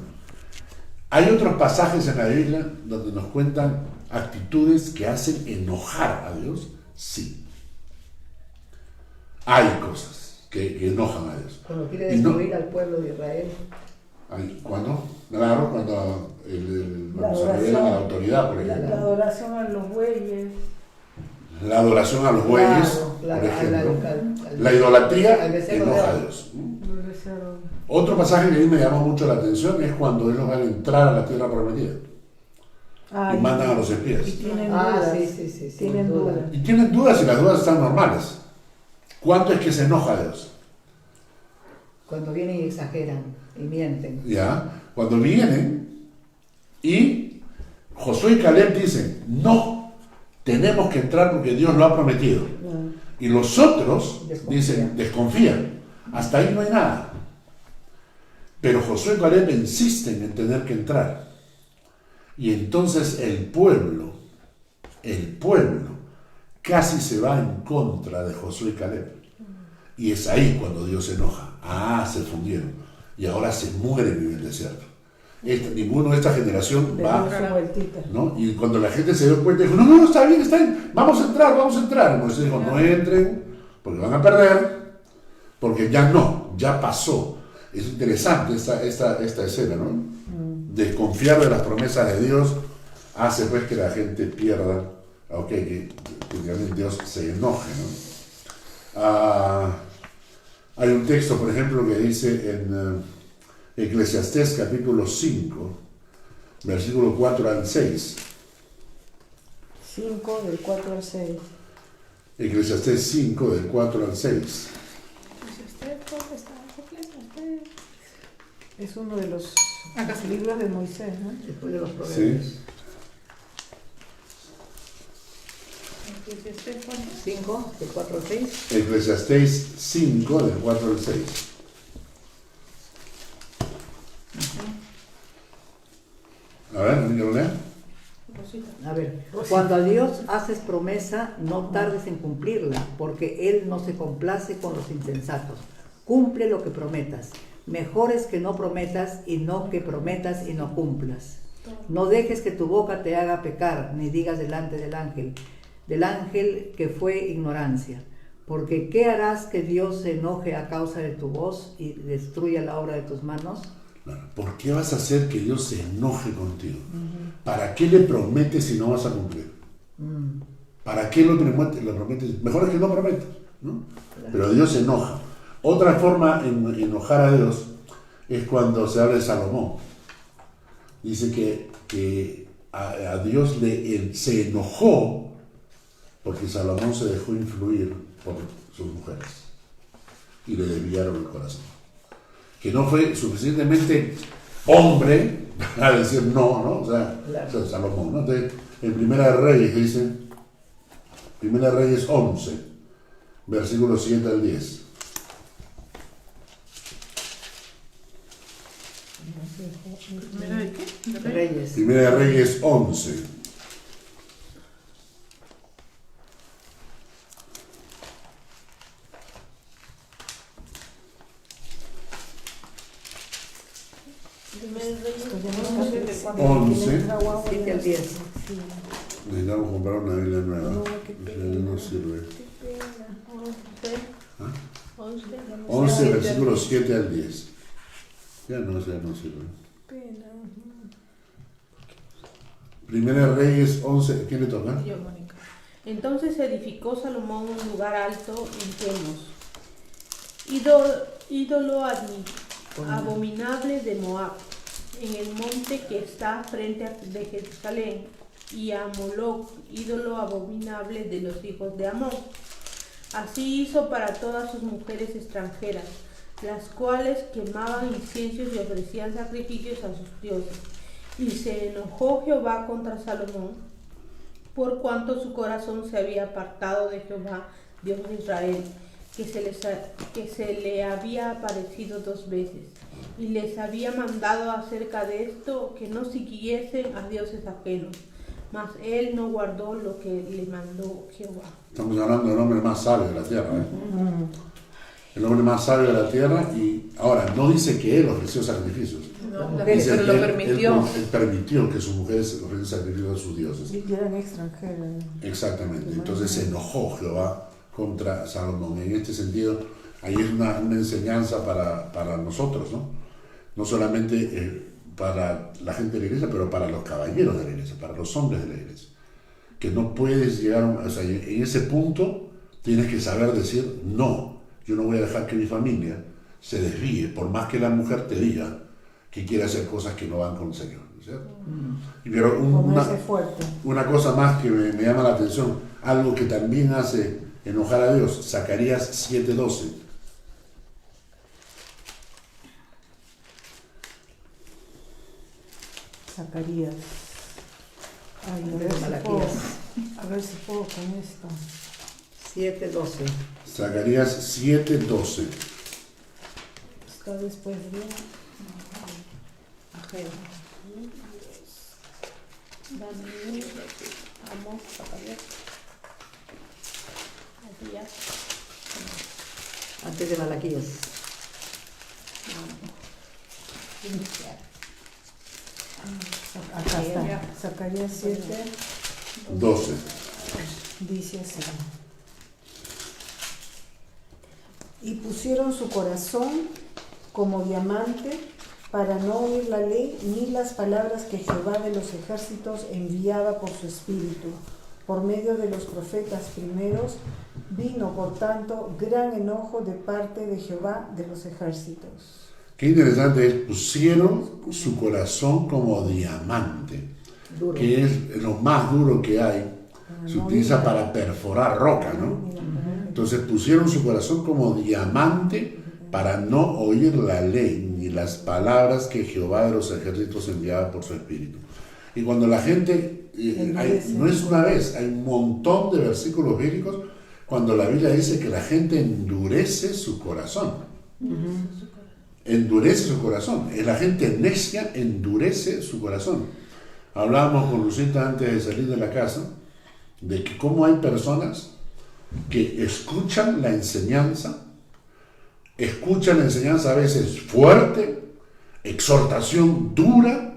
Hay otros pasajes en la Biblia donde nos cuentan actitudes que hacen enojar a Dios. Sí. Hay cosas que enojan a Dios. Cuando quiere destruir al pueblo de Israel. ¿Cuándo? Claro, cuando se revelan a la autoridad, por ejemplo. La adoración a los bueyes. La adoración a los bueyes, por ejemplo. La idolatría enoja a Dios. Otro pasaje que a mí me llama mucho la atención es cuando ellos van a entrar a la tierra prometida. Y mandan a los espías. Y tienen dudas. Sí, tienen dudas. Y tienen dudas y las dudas están normales. ¿Cuánto es que se enoja Dios? Cuando vienen y exageran y mienten. ¿Ya? Cuando vienen y Josué y Caleb dicen, no, tenemos que entrar porque Dios lo ha prometido. Y los otros dicen, desconfían. Hasta ahí no hay nada. Pero Josué y Caleb insisten en tener que entrar. Y entonces el pueblo casi se va en contra de Josué y Caleb. Y es ahí cuando Dios se enoja. Se fundieron. Y ahora se mueren en el desierto. Ninguno de esta generación va, ¿no? Y cuando la gente se dio cuenta, dijo, no, está bien, vamos a entrar. Y Moisés dijo, no entren, porque van a perder, porque ya pasó. Es interesante esta escena, ¿no? Desconfiar de las promesas de Dios hace pues que la gente pierda, que Dios se enoje, ¿no? Hay un texto, por ejemplo, que dice en Eclesiastés capítulo 5, versículo 4 al 6. 5 del 4 al 6. Eclesiastés 5 del 4 al 6. Es uno de los libros de Moisés, ¿no? Después de los proverbios. Sí. 5, del 4 al 6. Eclesiastés 5 del 4 al 6. A ver, ¿me lo lea? A ver, cuando a Dios haces promesa, no tardes en cumplirla, porque Él no se complace con los insensatos. Cumple lo que prometas. Mejor es que no prometas y no que prometas y no cumplas. No dejes que tu boca te haga pecar, ni digas delante del ángel que fue ignorancia. Porque ¿qué harás que Dios se enoje a causa de tu voz y destruya la obra de tus manos? ¿Por qué vas a hacer que Dios se enoje contigo? ¿Para qué le prometes si no vas a cumplir? ¿Para qué lo prometes? Mejor es que no prometas, ¿no? Pero Dios se enoja. Otra forma en enojar a Dios es cuando se habla de Salomón. Dice que a Dios se enojó porque Salomón se dejó influir por sus mujeres y le desviaron el corazón. Que no fue suficientemente hombre para decir no, o sea, Salomón, ¿no? Entonces, en Primera de Reyes dice, Primera de Reyes 11, versículos 7 al 10. ¿Primera de qué? ¿De Reyes. Primera de Reyes 11. Once. 7 al 10. Necesitamos comprar una Biblia nueva. No sirve. 11, versículos 7 al 10. Ya no sirve. Primera de Reyes 11. ¿Quién le toca? Yo, Mónica. Entonces edificó Salomón un lugar alto en Chemos, ídolo abominable de Moab, en el monte que está frente de Jerusalén, y a Moloc, ídolo abominable de los hijos de Amón. Así hizo para todas sus mujeres extranjeras, las cuales quemaban inciensos y ofrecían sacrificios a sus dioses. Y se enojó Jehová contra Salomón, por cuanto su corazón se había apartado de Jehová, Dios de Israel, que se le había aparecido 2 veces, y les había mandado acerca de esto que no siguiesen a dioses ajenos, mas él no guardó lo que le mandó Jehová. Estamos hablando del hombre más sabio de la tierra, ¿eh? El hombre más sabio de la tierra, y ahora no dice que él ofreció sacrificios. No, Dice pero que lo permitió. Él permitió que sus mujeres ofrecieran sacrificios a sus dioses. Y eran extranjeros. Exactamente. Entonces se enojó Jehová contra Salomón. En este sentido, ahí es una enseñanza para nosotros, ¿no? No solamente para la gente de la iglesia, pero para los caballeros de la iglesia, para los hombres de la iglesia. Que no puedes llegar, o sea, en ese punto tienes que saber decir, no, yo no voy a dejar que mi familia se desvíe, por más que la mujer te diga que quiere hacer cosas que no van con el Señor, ¿cierto? Pero una cosa más que me llama la atención, algo que también hace enojar a Dios, Zacarías 7:12. Zacarías. Ay, a ver si puedo con esto. 7:12. Zacarías 7:12. Está después de Daniel, Amós, Zacarías. Antes de Malaquías. Acá está. Zacarías 12. dice así. Y pusieron su corazón como diamante para no oír la ley ni las palabras que Jehová de los ejércitos enviaba por su espíritu. Por medio de los profetas primeros vino, por tanto, gran enojo de parte de Jehová de los ejércitos. Qué interesante es, pusieron su corazón como diamante, Duro. que es lo más duro que hay. Se utiliza para perforar roca, ¿no? Entonces pusieron su corazón como diamante para no oír la ley ni las palabras que Jehová de los ejércitos enviaba por su espíritu. Y cuando la gente, no es una vez, hay un montón de versículos bíblicos cuando la Biblia dice que la gente endurece su corazón. Endurece su corazón. La gente necia endurece su corazón. Hablábamos con Lucita antes de salir de la casa de que cómo hay personas que escuchan la enseñanza a veces fuerte, exhortación dura,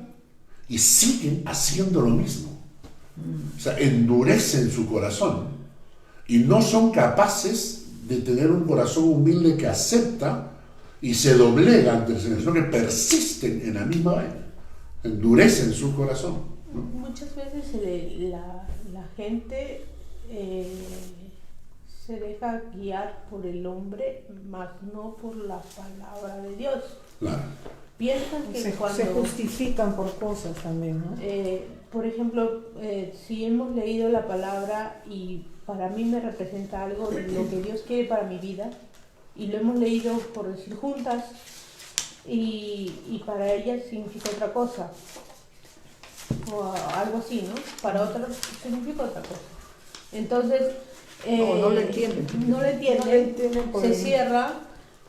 y siguen haciendo lo mismo. O sea, endurecen su corazón y no son capaces de tener un corazón humilde que acepta y se doblega ante el Señor, sino que persisten en la misma vez, endurecen su corazón, ¿no? Muchas veces la gente se deja guiar por el hombre, mas no por la palabra de Dios. Claro. Piensan que cuando se justifican por cosas también, ¿no? Por ejemplo, si hemos leído la palabra y para mí me representa algo de lo que Dios quiere para mi vida, y lo hemos leído, por decir, juntas, y para ella significa otra cosa, o algo así, ¿no? Para otra significa otra cosa. Entonces, No lo entienden. No lo entienden, por se el- cierra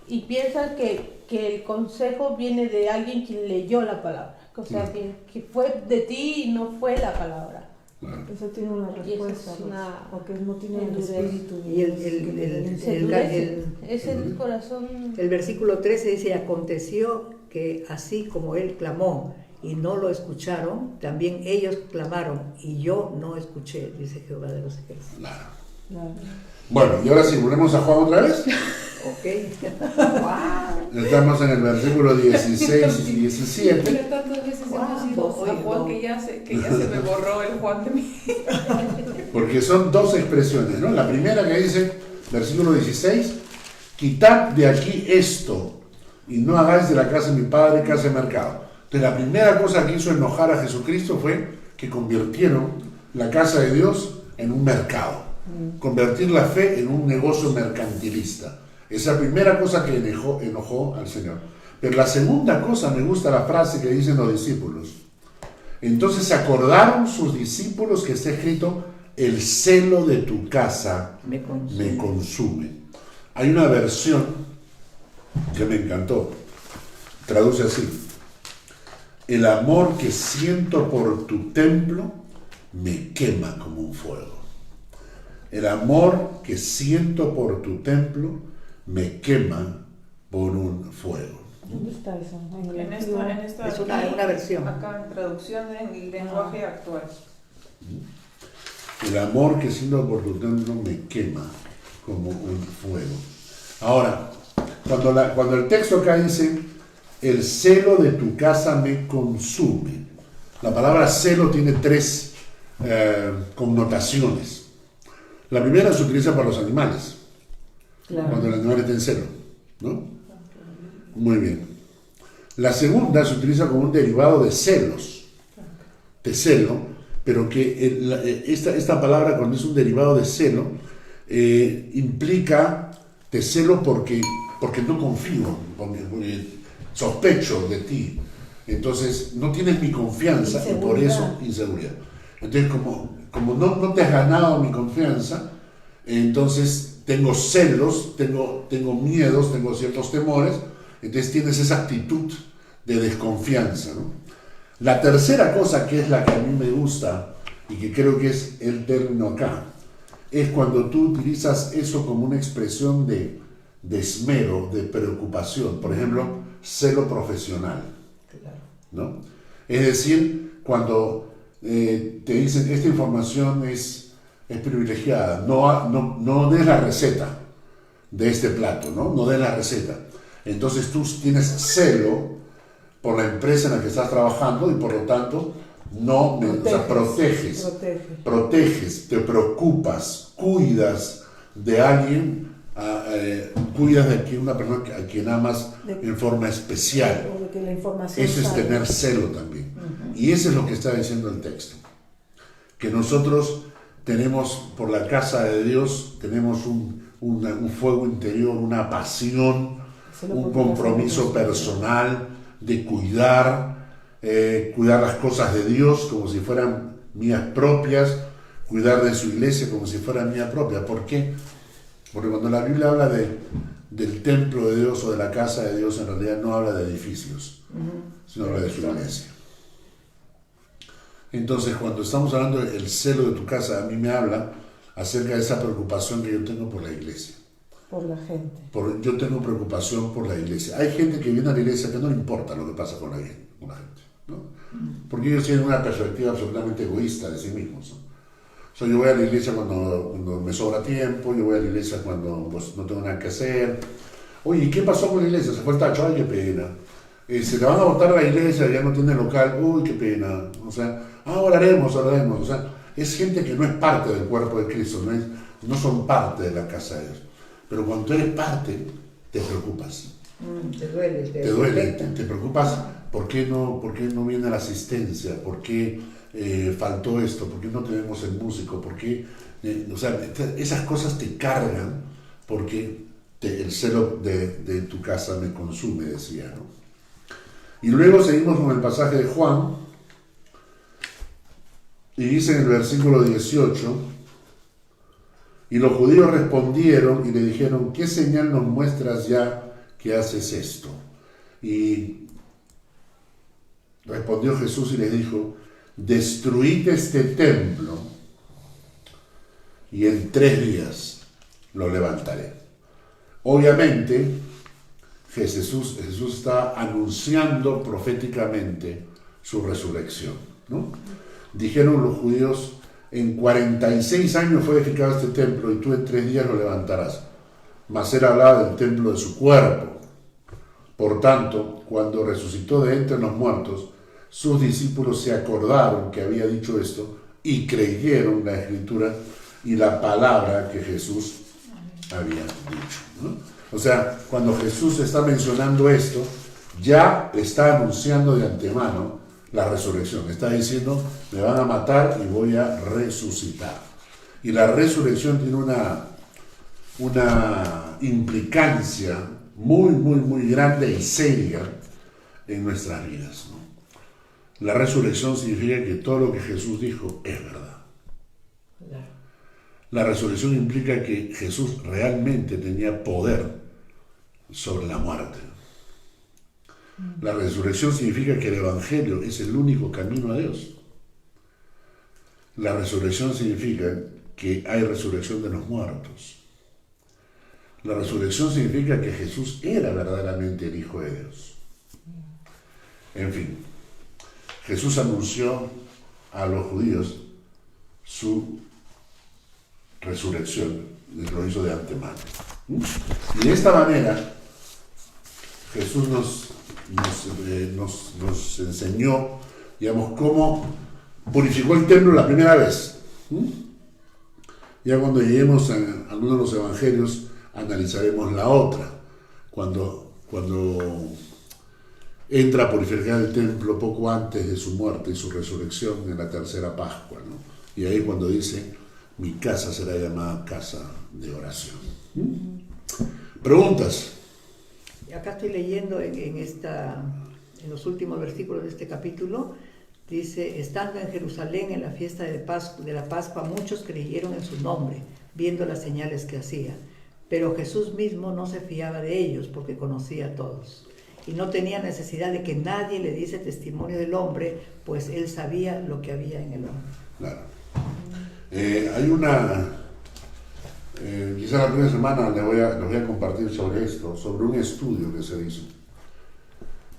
y piensan que el consejo viene de alguien quien leyó la palabra, o sea, que fue de ti y no fue la palabra. Claro. Eso tiene una Y esa respuesta, es una- porque no tiene el endurece. espíritu. Y Se endurece. Es el corazón. el versículo 13 dice: aconteció que así como él clamó y no lo escucharon, también ellos clamaron y yo no escuché, dice Jehová de los ejércitos. Claro. Claro. Bueno, y ahora sí, volvemos a Juan otra vez. Ok. ¡Wow! Estamos en el versículo 16 y 17. Pero tantas veces hemos ido a Juan que ya se me borró el Juan de mí. Porque son dos expresiones, ¿no? La primera que dice, versículo 16, quitad de aquí esto y no hagáis de la casa de mi padre casa de mercado. Entonces la primera cosa que hizo enojar a Jesucristo fue que convirtieron la casa de Dios en un mercado. Convertir la fe en un negocio mercantilista. Esa es la primera cosa que enojó al Señor. Pero la segunda cosa, me gusta la frase que dicen los discípulos. Entonces se acordaron sus discípulos que está escrito, el celo de tu casa me consume. Hay una versión que me encantó. Traduce así: el amor que siento por tu templo me quema como un fuego. El amor que siento por tu templo me quema por un fuego. ¿Dónde está eso? En esta Es aquí, una versión. acá en traducción en lenguaje actual. El amor que siento por tu templo me quema como un fuego. Ahora, cuando el texto acá dice, el celo de tu casa me consume, la palabra celo tiene tres connotaciones. La primera se utiliza para los animales, cuando el animal está en celo, ¿no? Muy bien. La segunda se utiliza como un derivado de celos, de celo, pero que esta palabra, cuando es un derivado de celo, implica te celo porque no confío, porque sospecho de ti. Entonces no tienes mi confianza y por eso inseguridad. Entonces como no te has ganado mi confianza, entonces tengo celos, tengo miedos, tengo ciertos temores, entonces tienes esa actitud de desconfianza, ¿no? La tercera cosa, que es la que a mí me gusta y que creo que es el término acá, es cuando tú utilizas eso como una expresión de esmero, de preocupación. Por ejemplo, celo profesional, ¿no? Es decir, cuando te dicen esta información es privilegiada, no des la receta de este plato, no des la receta. Entonces tú tienes celo por la empresa en la que estás trabajando y por lo tanto proteges, te preocupas, cuidas de alguien, cuidas de una persona a quien amas en forma especial. Eso es tener celo también. Y eso es lo que está diciendo el texto. Que nosotros tenemos, por la casa de Dios, tenemos un fuego interior, una pasión, un compromiso personal de cuidar las cosas de Dios como si fueran mías propias, cuidar de su iglesia como si fuera mía propia. ¿Por qué? Porque cuando la Biblia habla del templo de Dios o de la casa de Dios, en realidad no habla de edificios, sino habla de su iglesia. Entonces, cuando estamos hablando del celo de tu casa, a mí me habla acerca de esa preocupación que yo tengo por la iglesia. Por la gente. Yo tengo preocupación por la iglesia. Hay gente que viene a la iglesia que no le importa lo que pasa con la gente, ¿no? Porque ellos tienen una perspectiva absolutamente egoísta de sí mismos, ¿no? O sea, yo voy a la iglesia cuando me sobra tiempo, yo voy a la iglesia cuando pues, no tengo nada que hacer. Oye, ¿qué pasó con la iglesia? Se fue el tacho, ay, qué pena. Se te van a botar a la iglesia, ya no tiene local, uy, qué pena. O sea, oraremos. O sea, es gente que no es parte del cuerpo de Cristo, no son parte de la casa de Dios. Pero cuando tú eres parte, te preocupas. Te duele. Te preocupas. ¿Por qué no viene la asistencia? ¿Por qué faltó esto? ¿Por qué no tenemos el músico? ¿Por qué? O sea, esas cosas te cargan porque el celo de tu casa me consume, decía, ¿no? Y luego seguimos con el pasaje de Juan y dice en el versículo 18: y los judíos respondieron y le dijeron, ¿qué señal nos muestras ya que haces esto? Y respondió Jesús y les dijo, destruid este templo y en 3 días lo levantaré. Obviamente, Jesús está anunciando proféticamente su resurrección, ¿no? Dijeron los judíos, en 46 años fue edificado este templo y tú en 3 días lo levantarás. Mas él hablaba del templo de su cuerpo. Por tanto, cuando resucitó de entre los muertos, sus discípulos se acordaron que había dicho esto y creyeron la escritura y la palabra que Jesús había dicho, ¿no? O sea, cuando Jesús está mencionando esto, ya está anunciando de antemano la resurrección. Está diciendo, me van a matar y voy a resucitar. Y la resurrección tiene una implicancia muy, muy, muy grande y seria en nuestras vidas, ¿no? La resurrección significa que todo lo que Jesús dijo es verdad. La resurrección implica que Jesús realmente tenía poder sobre la muerte. La resurrección significa que el Evangelio es el único camino a Dios. La resurrección significa que hay resurrección de los muertos. La resurrección significa que Jesús era verdaderamente el Hijo de Dios. En fin, Jesús anunció a los judíos su resurrección, lo hizo de antemano. Y de esta manera, Jesús nos enseñó, digamos, cómo purificó el templo la primera vez. Ya cuando lleguemos a algunos de los evangelios, analizaremos la otra, cuando entra a purificar el templo poco antes de su muerte y su resurrección en la tercera Pascua, ¿no? Y ahí cuando dice, mi casa será llamada casa de oración. ¿Preguntas? Acá estoy leyendo en los últimos versículos de este capítulo, dice, estando en Jerusalén en la fiesta de la Pascua, muchos creyeron en su nombre, viendo las señales que hacía. Pero Jesús mismo no se fiaba de ellos, porque conocía a todos. Y no tenía necesidad de que nadie le diese testimonio del hombre, pues él sabía lo que había en el hombre. Claro. Hay una... quizá la primera semana les voy a compartir sobre esto, sobre un estudio que se hizo.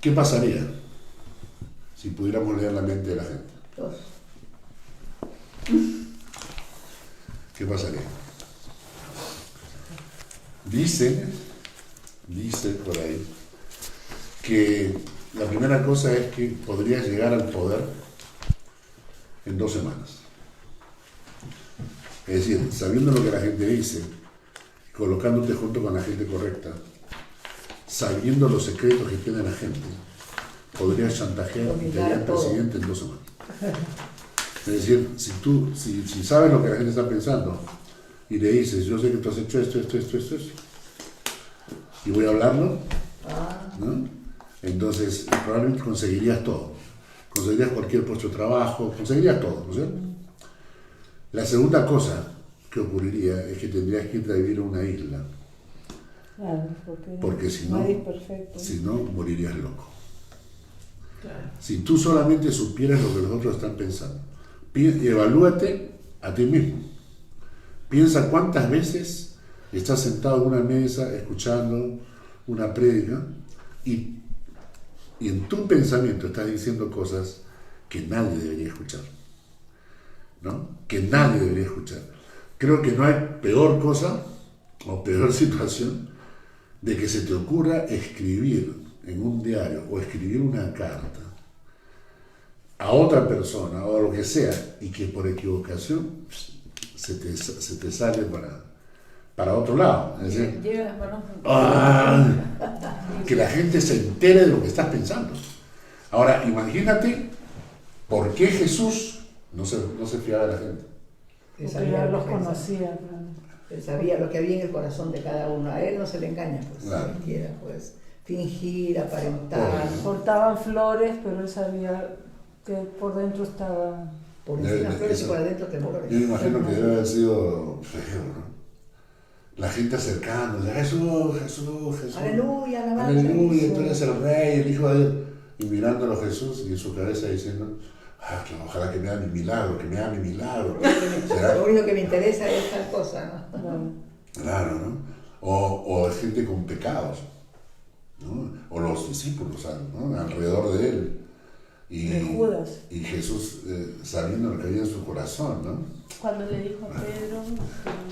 ¿Qué pasaría si pudiéramos leer la mente de la gente? ¿Qué pasaría? Dice por ahí que la primera cosa es que podrías llegar al poder en 2 semanas. Es decir, sabiendo lo que la gente dice, colocándote junto con la gente correcta, sabiendo los secretos que tiene la gente, podrías chantajear y tener presidente en 2 semanas. Es decir, si sabes lo que la gente está pensando y le dices, yo sé que tú has hecho esto, y voy a hablarlo, ¿no? Entonces probablemente conseguirías todo. Conseguirías cualquier puesto de trabajo, conseguirías todo, ¿no es cierto? La segunda cosa que ocurriría es que tendrías que irte a vivir a una isla. Claro, porque si no, morirías loco. Claro. Si tú solamente supieras lo que los otros están pensando, evalúate a ti mismo. Piensa cuántas veces estás sentado en una mesa escuchando una prédica y en tu pensamiento estás diciendo cosas que nadie debería escuchar, ¿no? Que nadie debería escuchar. Creo que no hay peor cosa o peor situación de que se te ocurra escribir en un diario o escribir una carta a otra persona o lo que sea y que por equivocación se te sale para otro lado. Es decir, Lleva las manos que la gente se entere de lo que estás pensando. Ahora, imagínate por qué Jesús no se fiaba de la gente. Porque ya los conocía. Él sabía lo que había en el corazón de cada uno. A él no se le engaña, pues. Claro. Él quiera, pues, fingir, aparentar. Portaban flores, pero él sabía que por dentro estaba... Por encima flores y por adentro temblores. Yo me imagino que debe haber sido feo, ¿no? La gente acercándose, Jesús. Aleluya, alabanza. Aleluya, tú eres el rey, el hijo de Dios. Y mirándolo a Jesús y en su cabeza diciendo, ojalá que me haga mi milagro, ¿Será? Lo único que me interesa es tal cosa, ¿no? Claro, ¿no? O gente con pecados, ¿no? O los discípulos, ¿no? Alrededor de él. De Judas. Y Jesús sabiendo lo que había en su corazón, ¿no? Cuando le dijo a Pedro,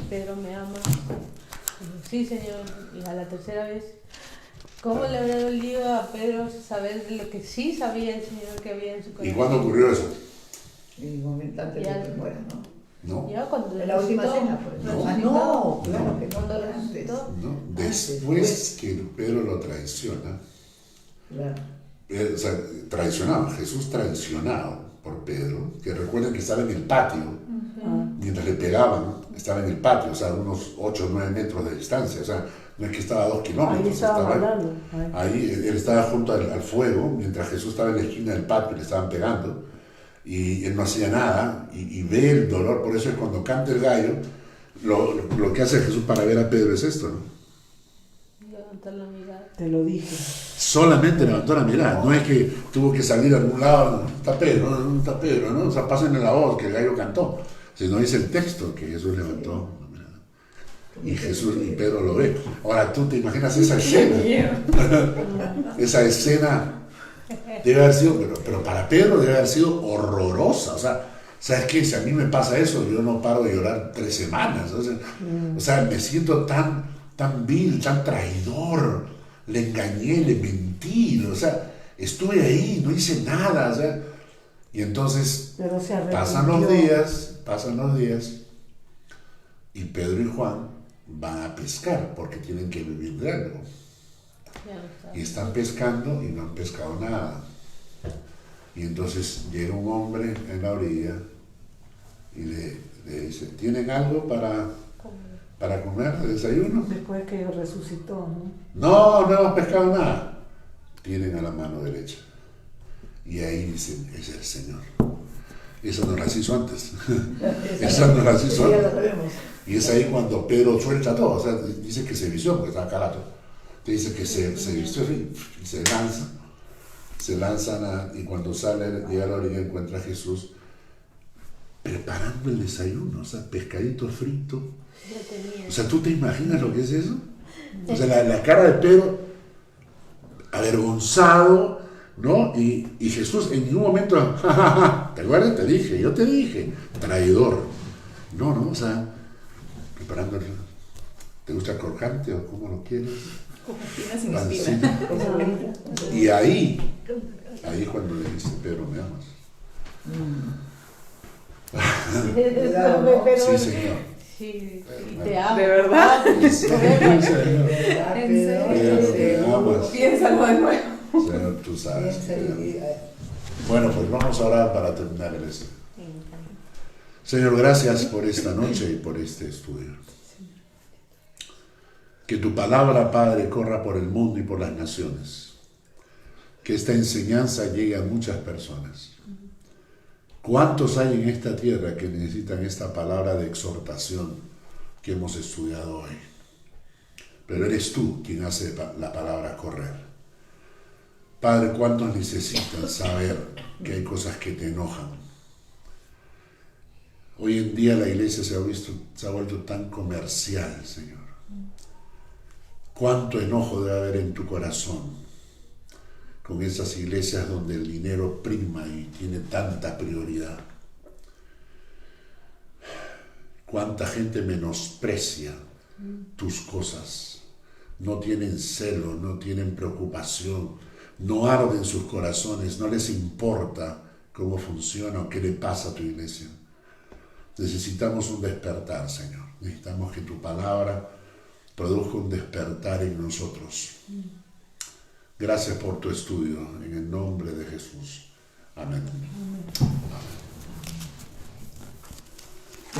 Pedro me ama, dijo, sí Señor, y a la tercera vez, ¿cómo le habrá dolido a Pedro saber de lo que sí sabía el Señor que había en su corazón? ¿Y cuándo ocurrió eso? En el momento antes de que muera, ¿no? No. Ya cuando En la última cena, por ejemplo. No, claro que no. Cuando Antes. resucitó. ¿No? Después que Pedro lo traiciona, Claro. o sea, traicionado, Jesús traicionado por Pedro, que recuerden que estaba en el patio, mientras le pegaban, estaba en el patio, o sea, unos 8 o 9 metros de distancia, o sea, no es que estaba a 2 kilómetros, Ahí estaba hablando. ahí él estaba junto al fuego, mientras Jesús estaba en la esquina del patio y le estaban pegando, y él no hacía nada, y ve el dolor. Por eso es cuando canta el gallo, Lo que hace Jesús para ver a Pedro es esto, ¿no? Levantar la mirada. Te lo dije. Solamente levantó la mirada, no es que tuvo que salir a algún lado, está Pedro, no está Pedro, ¿no? O sea, pásenle la voz que el gallo cantó, sino dice el texto que Jesús levantó la mirada. Y Jesús y Pedro lo ve. Ahora tú te imaginas esa escena. Esa escena debe haber sido, pero para Pedro debe haber sido horrorosa. O sea, ¿sabes qué? Si a mí me pasa eso, yo no paro de llorar 3 semanas. O sea, me siento tan vil, tan traidor. Le engañé, le mentí. O sea, estuve ahí, no hice nada. O sea, y entonces Pero se pasan los días y Pedro y Juan van a pescar porque tienen que vivir de algo. Y están pescando y no han pescado nada. Y entonces llega un hombre en la orilla y le dice, ¿tienen algo para comer de desayuno? Después que resucitó, ¿no? No hemos pescado nada. Tienen a la mano derecha. Y ahí dicen, es el Señor. Eso no las hizo antes. Eso no las hizo Ya antes. lo sabemos. Y es ahí cuando Pedro suelta todo. O sea, dice que se vistió porque estaba calato. Te dice que se vistió y se lanzan y cuando sale, llega a la orilla, encuentra a Jesús preparando el desayuno, o sea, pescadito frito. O sea, ¿tú te imaginas lo que es eso? O sea, la cara de Pedro avergonzado, ¿no? Y Jesús en ningún momento, ja, ja, ja, ¿te acuerdas? Yo te dije, traidor. No, o sea, preparando, ¿te gusta crocante o cómo lo quieres? Como espina sin Pancito. espina. Y ahí cuando le dice, Pedro, ¿me amas? Sí, Señor. Sí, te amo. ¿De verdad? ¿En Pedro, ¿me amas? Piénsalo de nuevo. Señor, tú sabes. Bueno, pues vamos a orar para terminar el estudio. Señor, gracias por esta noche y por este estudio. Que tu palabra, Padre, corra por el mundo y por las naciones. Que esta enseñanza llegue a muchas personas. ¿Cuántos hay en esta tierra que necesitan esta palabra de exhortación que hemos estudiado hoy? Pero eres tú quien hace la palabra correr. Padre, ¿cuántos necesitan saber que hay cosas que te enojan? Hoy en día la iglesia se ha vuelto tan comercial, Señor. ¿Cuánto enojo debe haber en tu corazón con esas iglesias donde el dinero prima y tiene tanta prioridad? ¿Cuánta gente menosprecia tus cosas? No tienen celo, no tienen preocupación, no arden sus corazones, no les importa cómo funciona o qué le pasa a tu iglesia. Necesitamos un despertar, Señor. Necesitamos que tu palabra produzca un despertar en nosotros. Gracias por tu estudio, en el nombre de Jesús. Amén. Amén.